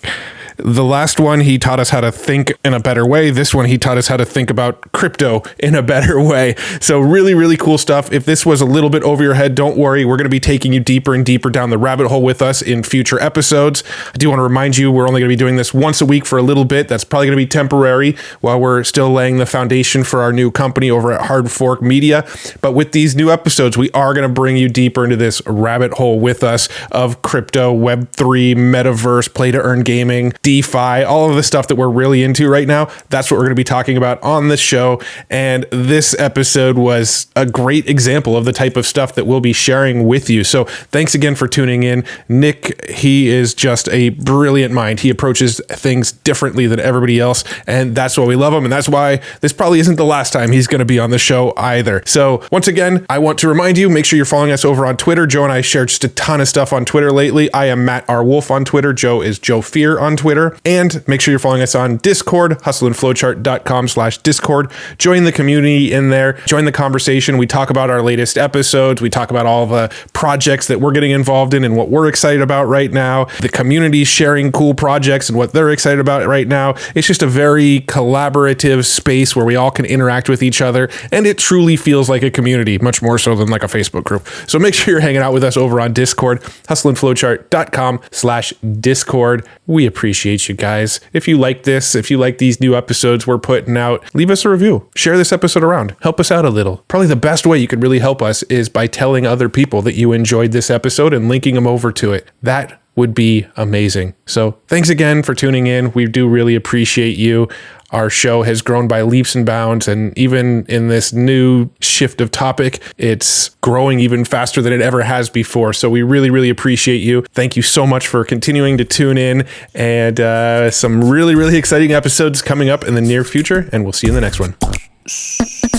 the last one, he taught us how to think in a better way. This one, he taught us how to think about crypto in a better way. So really, really cool stuff. If this was a little bit over your head, don't worry. We're going to be taking you deeper and deeper down the rabbit hole with us in future episodes. I do want to remind you, we're only going to be doing this once a week for a little bit. That's probably going to be temporary while we're still laying the foundation for our new company over at Hard Fork Media. But with these new episodes, we are going to bring you deeper into this rabbit hole with us of crypto, Web3, metaverse, play to earn gaming, DeFi, all of the stuff that we're really into right now. That's what we're going to be talking about on the show. And this episode was a great example of the type of stuff that we'll be sharing with you. So thanks again for tuning in. Nick, he is just a brilliant mind. He approaches things differently than everybody else. And that's why we love him. And that's why this probably isn't the last time he's going to be on the show either. So once again, I want to remind you, make sure you're following us over on Twitter. Joe and I shared just a ton of stuff on Twitter lately. I am Matt R. Wolf on Twitter. Joe is Joe Fier on Twitter. And make sure you're following us on Discord, hustleandflowchart.com/Discord. Join the community in there. Join the conversation. We talk about our latest episodes. We talk about all the projects that we're getting involved in and what we're excited about right now. The community sharing cool projects and what they're excited about right now. It's just a very collaborative space where we all can interact with each other. And it truly feels like a community, much more so than like a Facebook group. So make sure you're hanging out with us over on Discord, hustleandflowchart.com/Discord. We appreciate you guys. If you like this, if you like these new episodes we're putting out, leave us a review. Share this episode around. Help us out a little. Probably the best way you could really help us is by telling other people that you enjoyed this episode and linking them over to it. That would be amazing. So thanks again for tuning in. We do really appreciate you. Our show has grown by leaps and bounds, and even in this new shift of topic, it's growing even faster than it ever has before. So we really, really appreciate you. Thank you so much for continuing to tune in, and some really, really exciting episodes coming up in the near future, and we'll see you in the next one.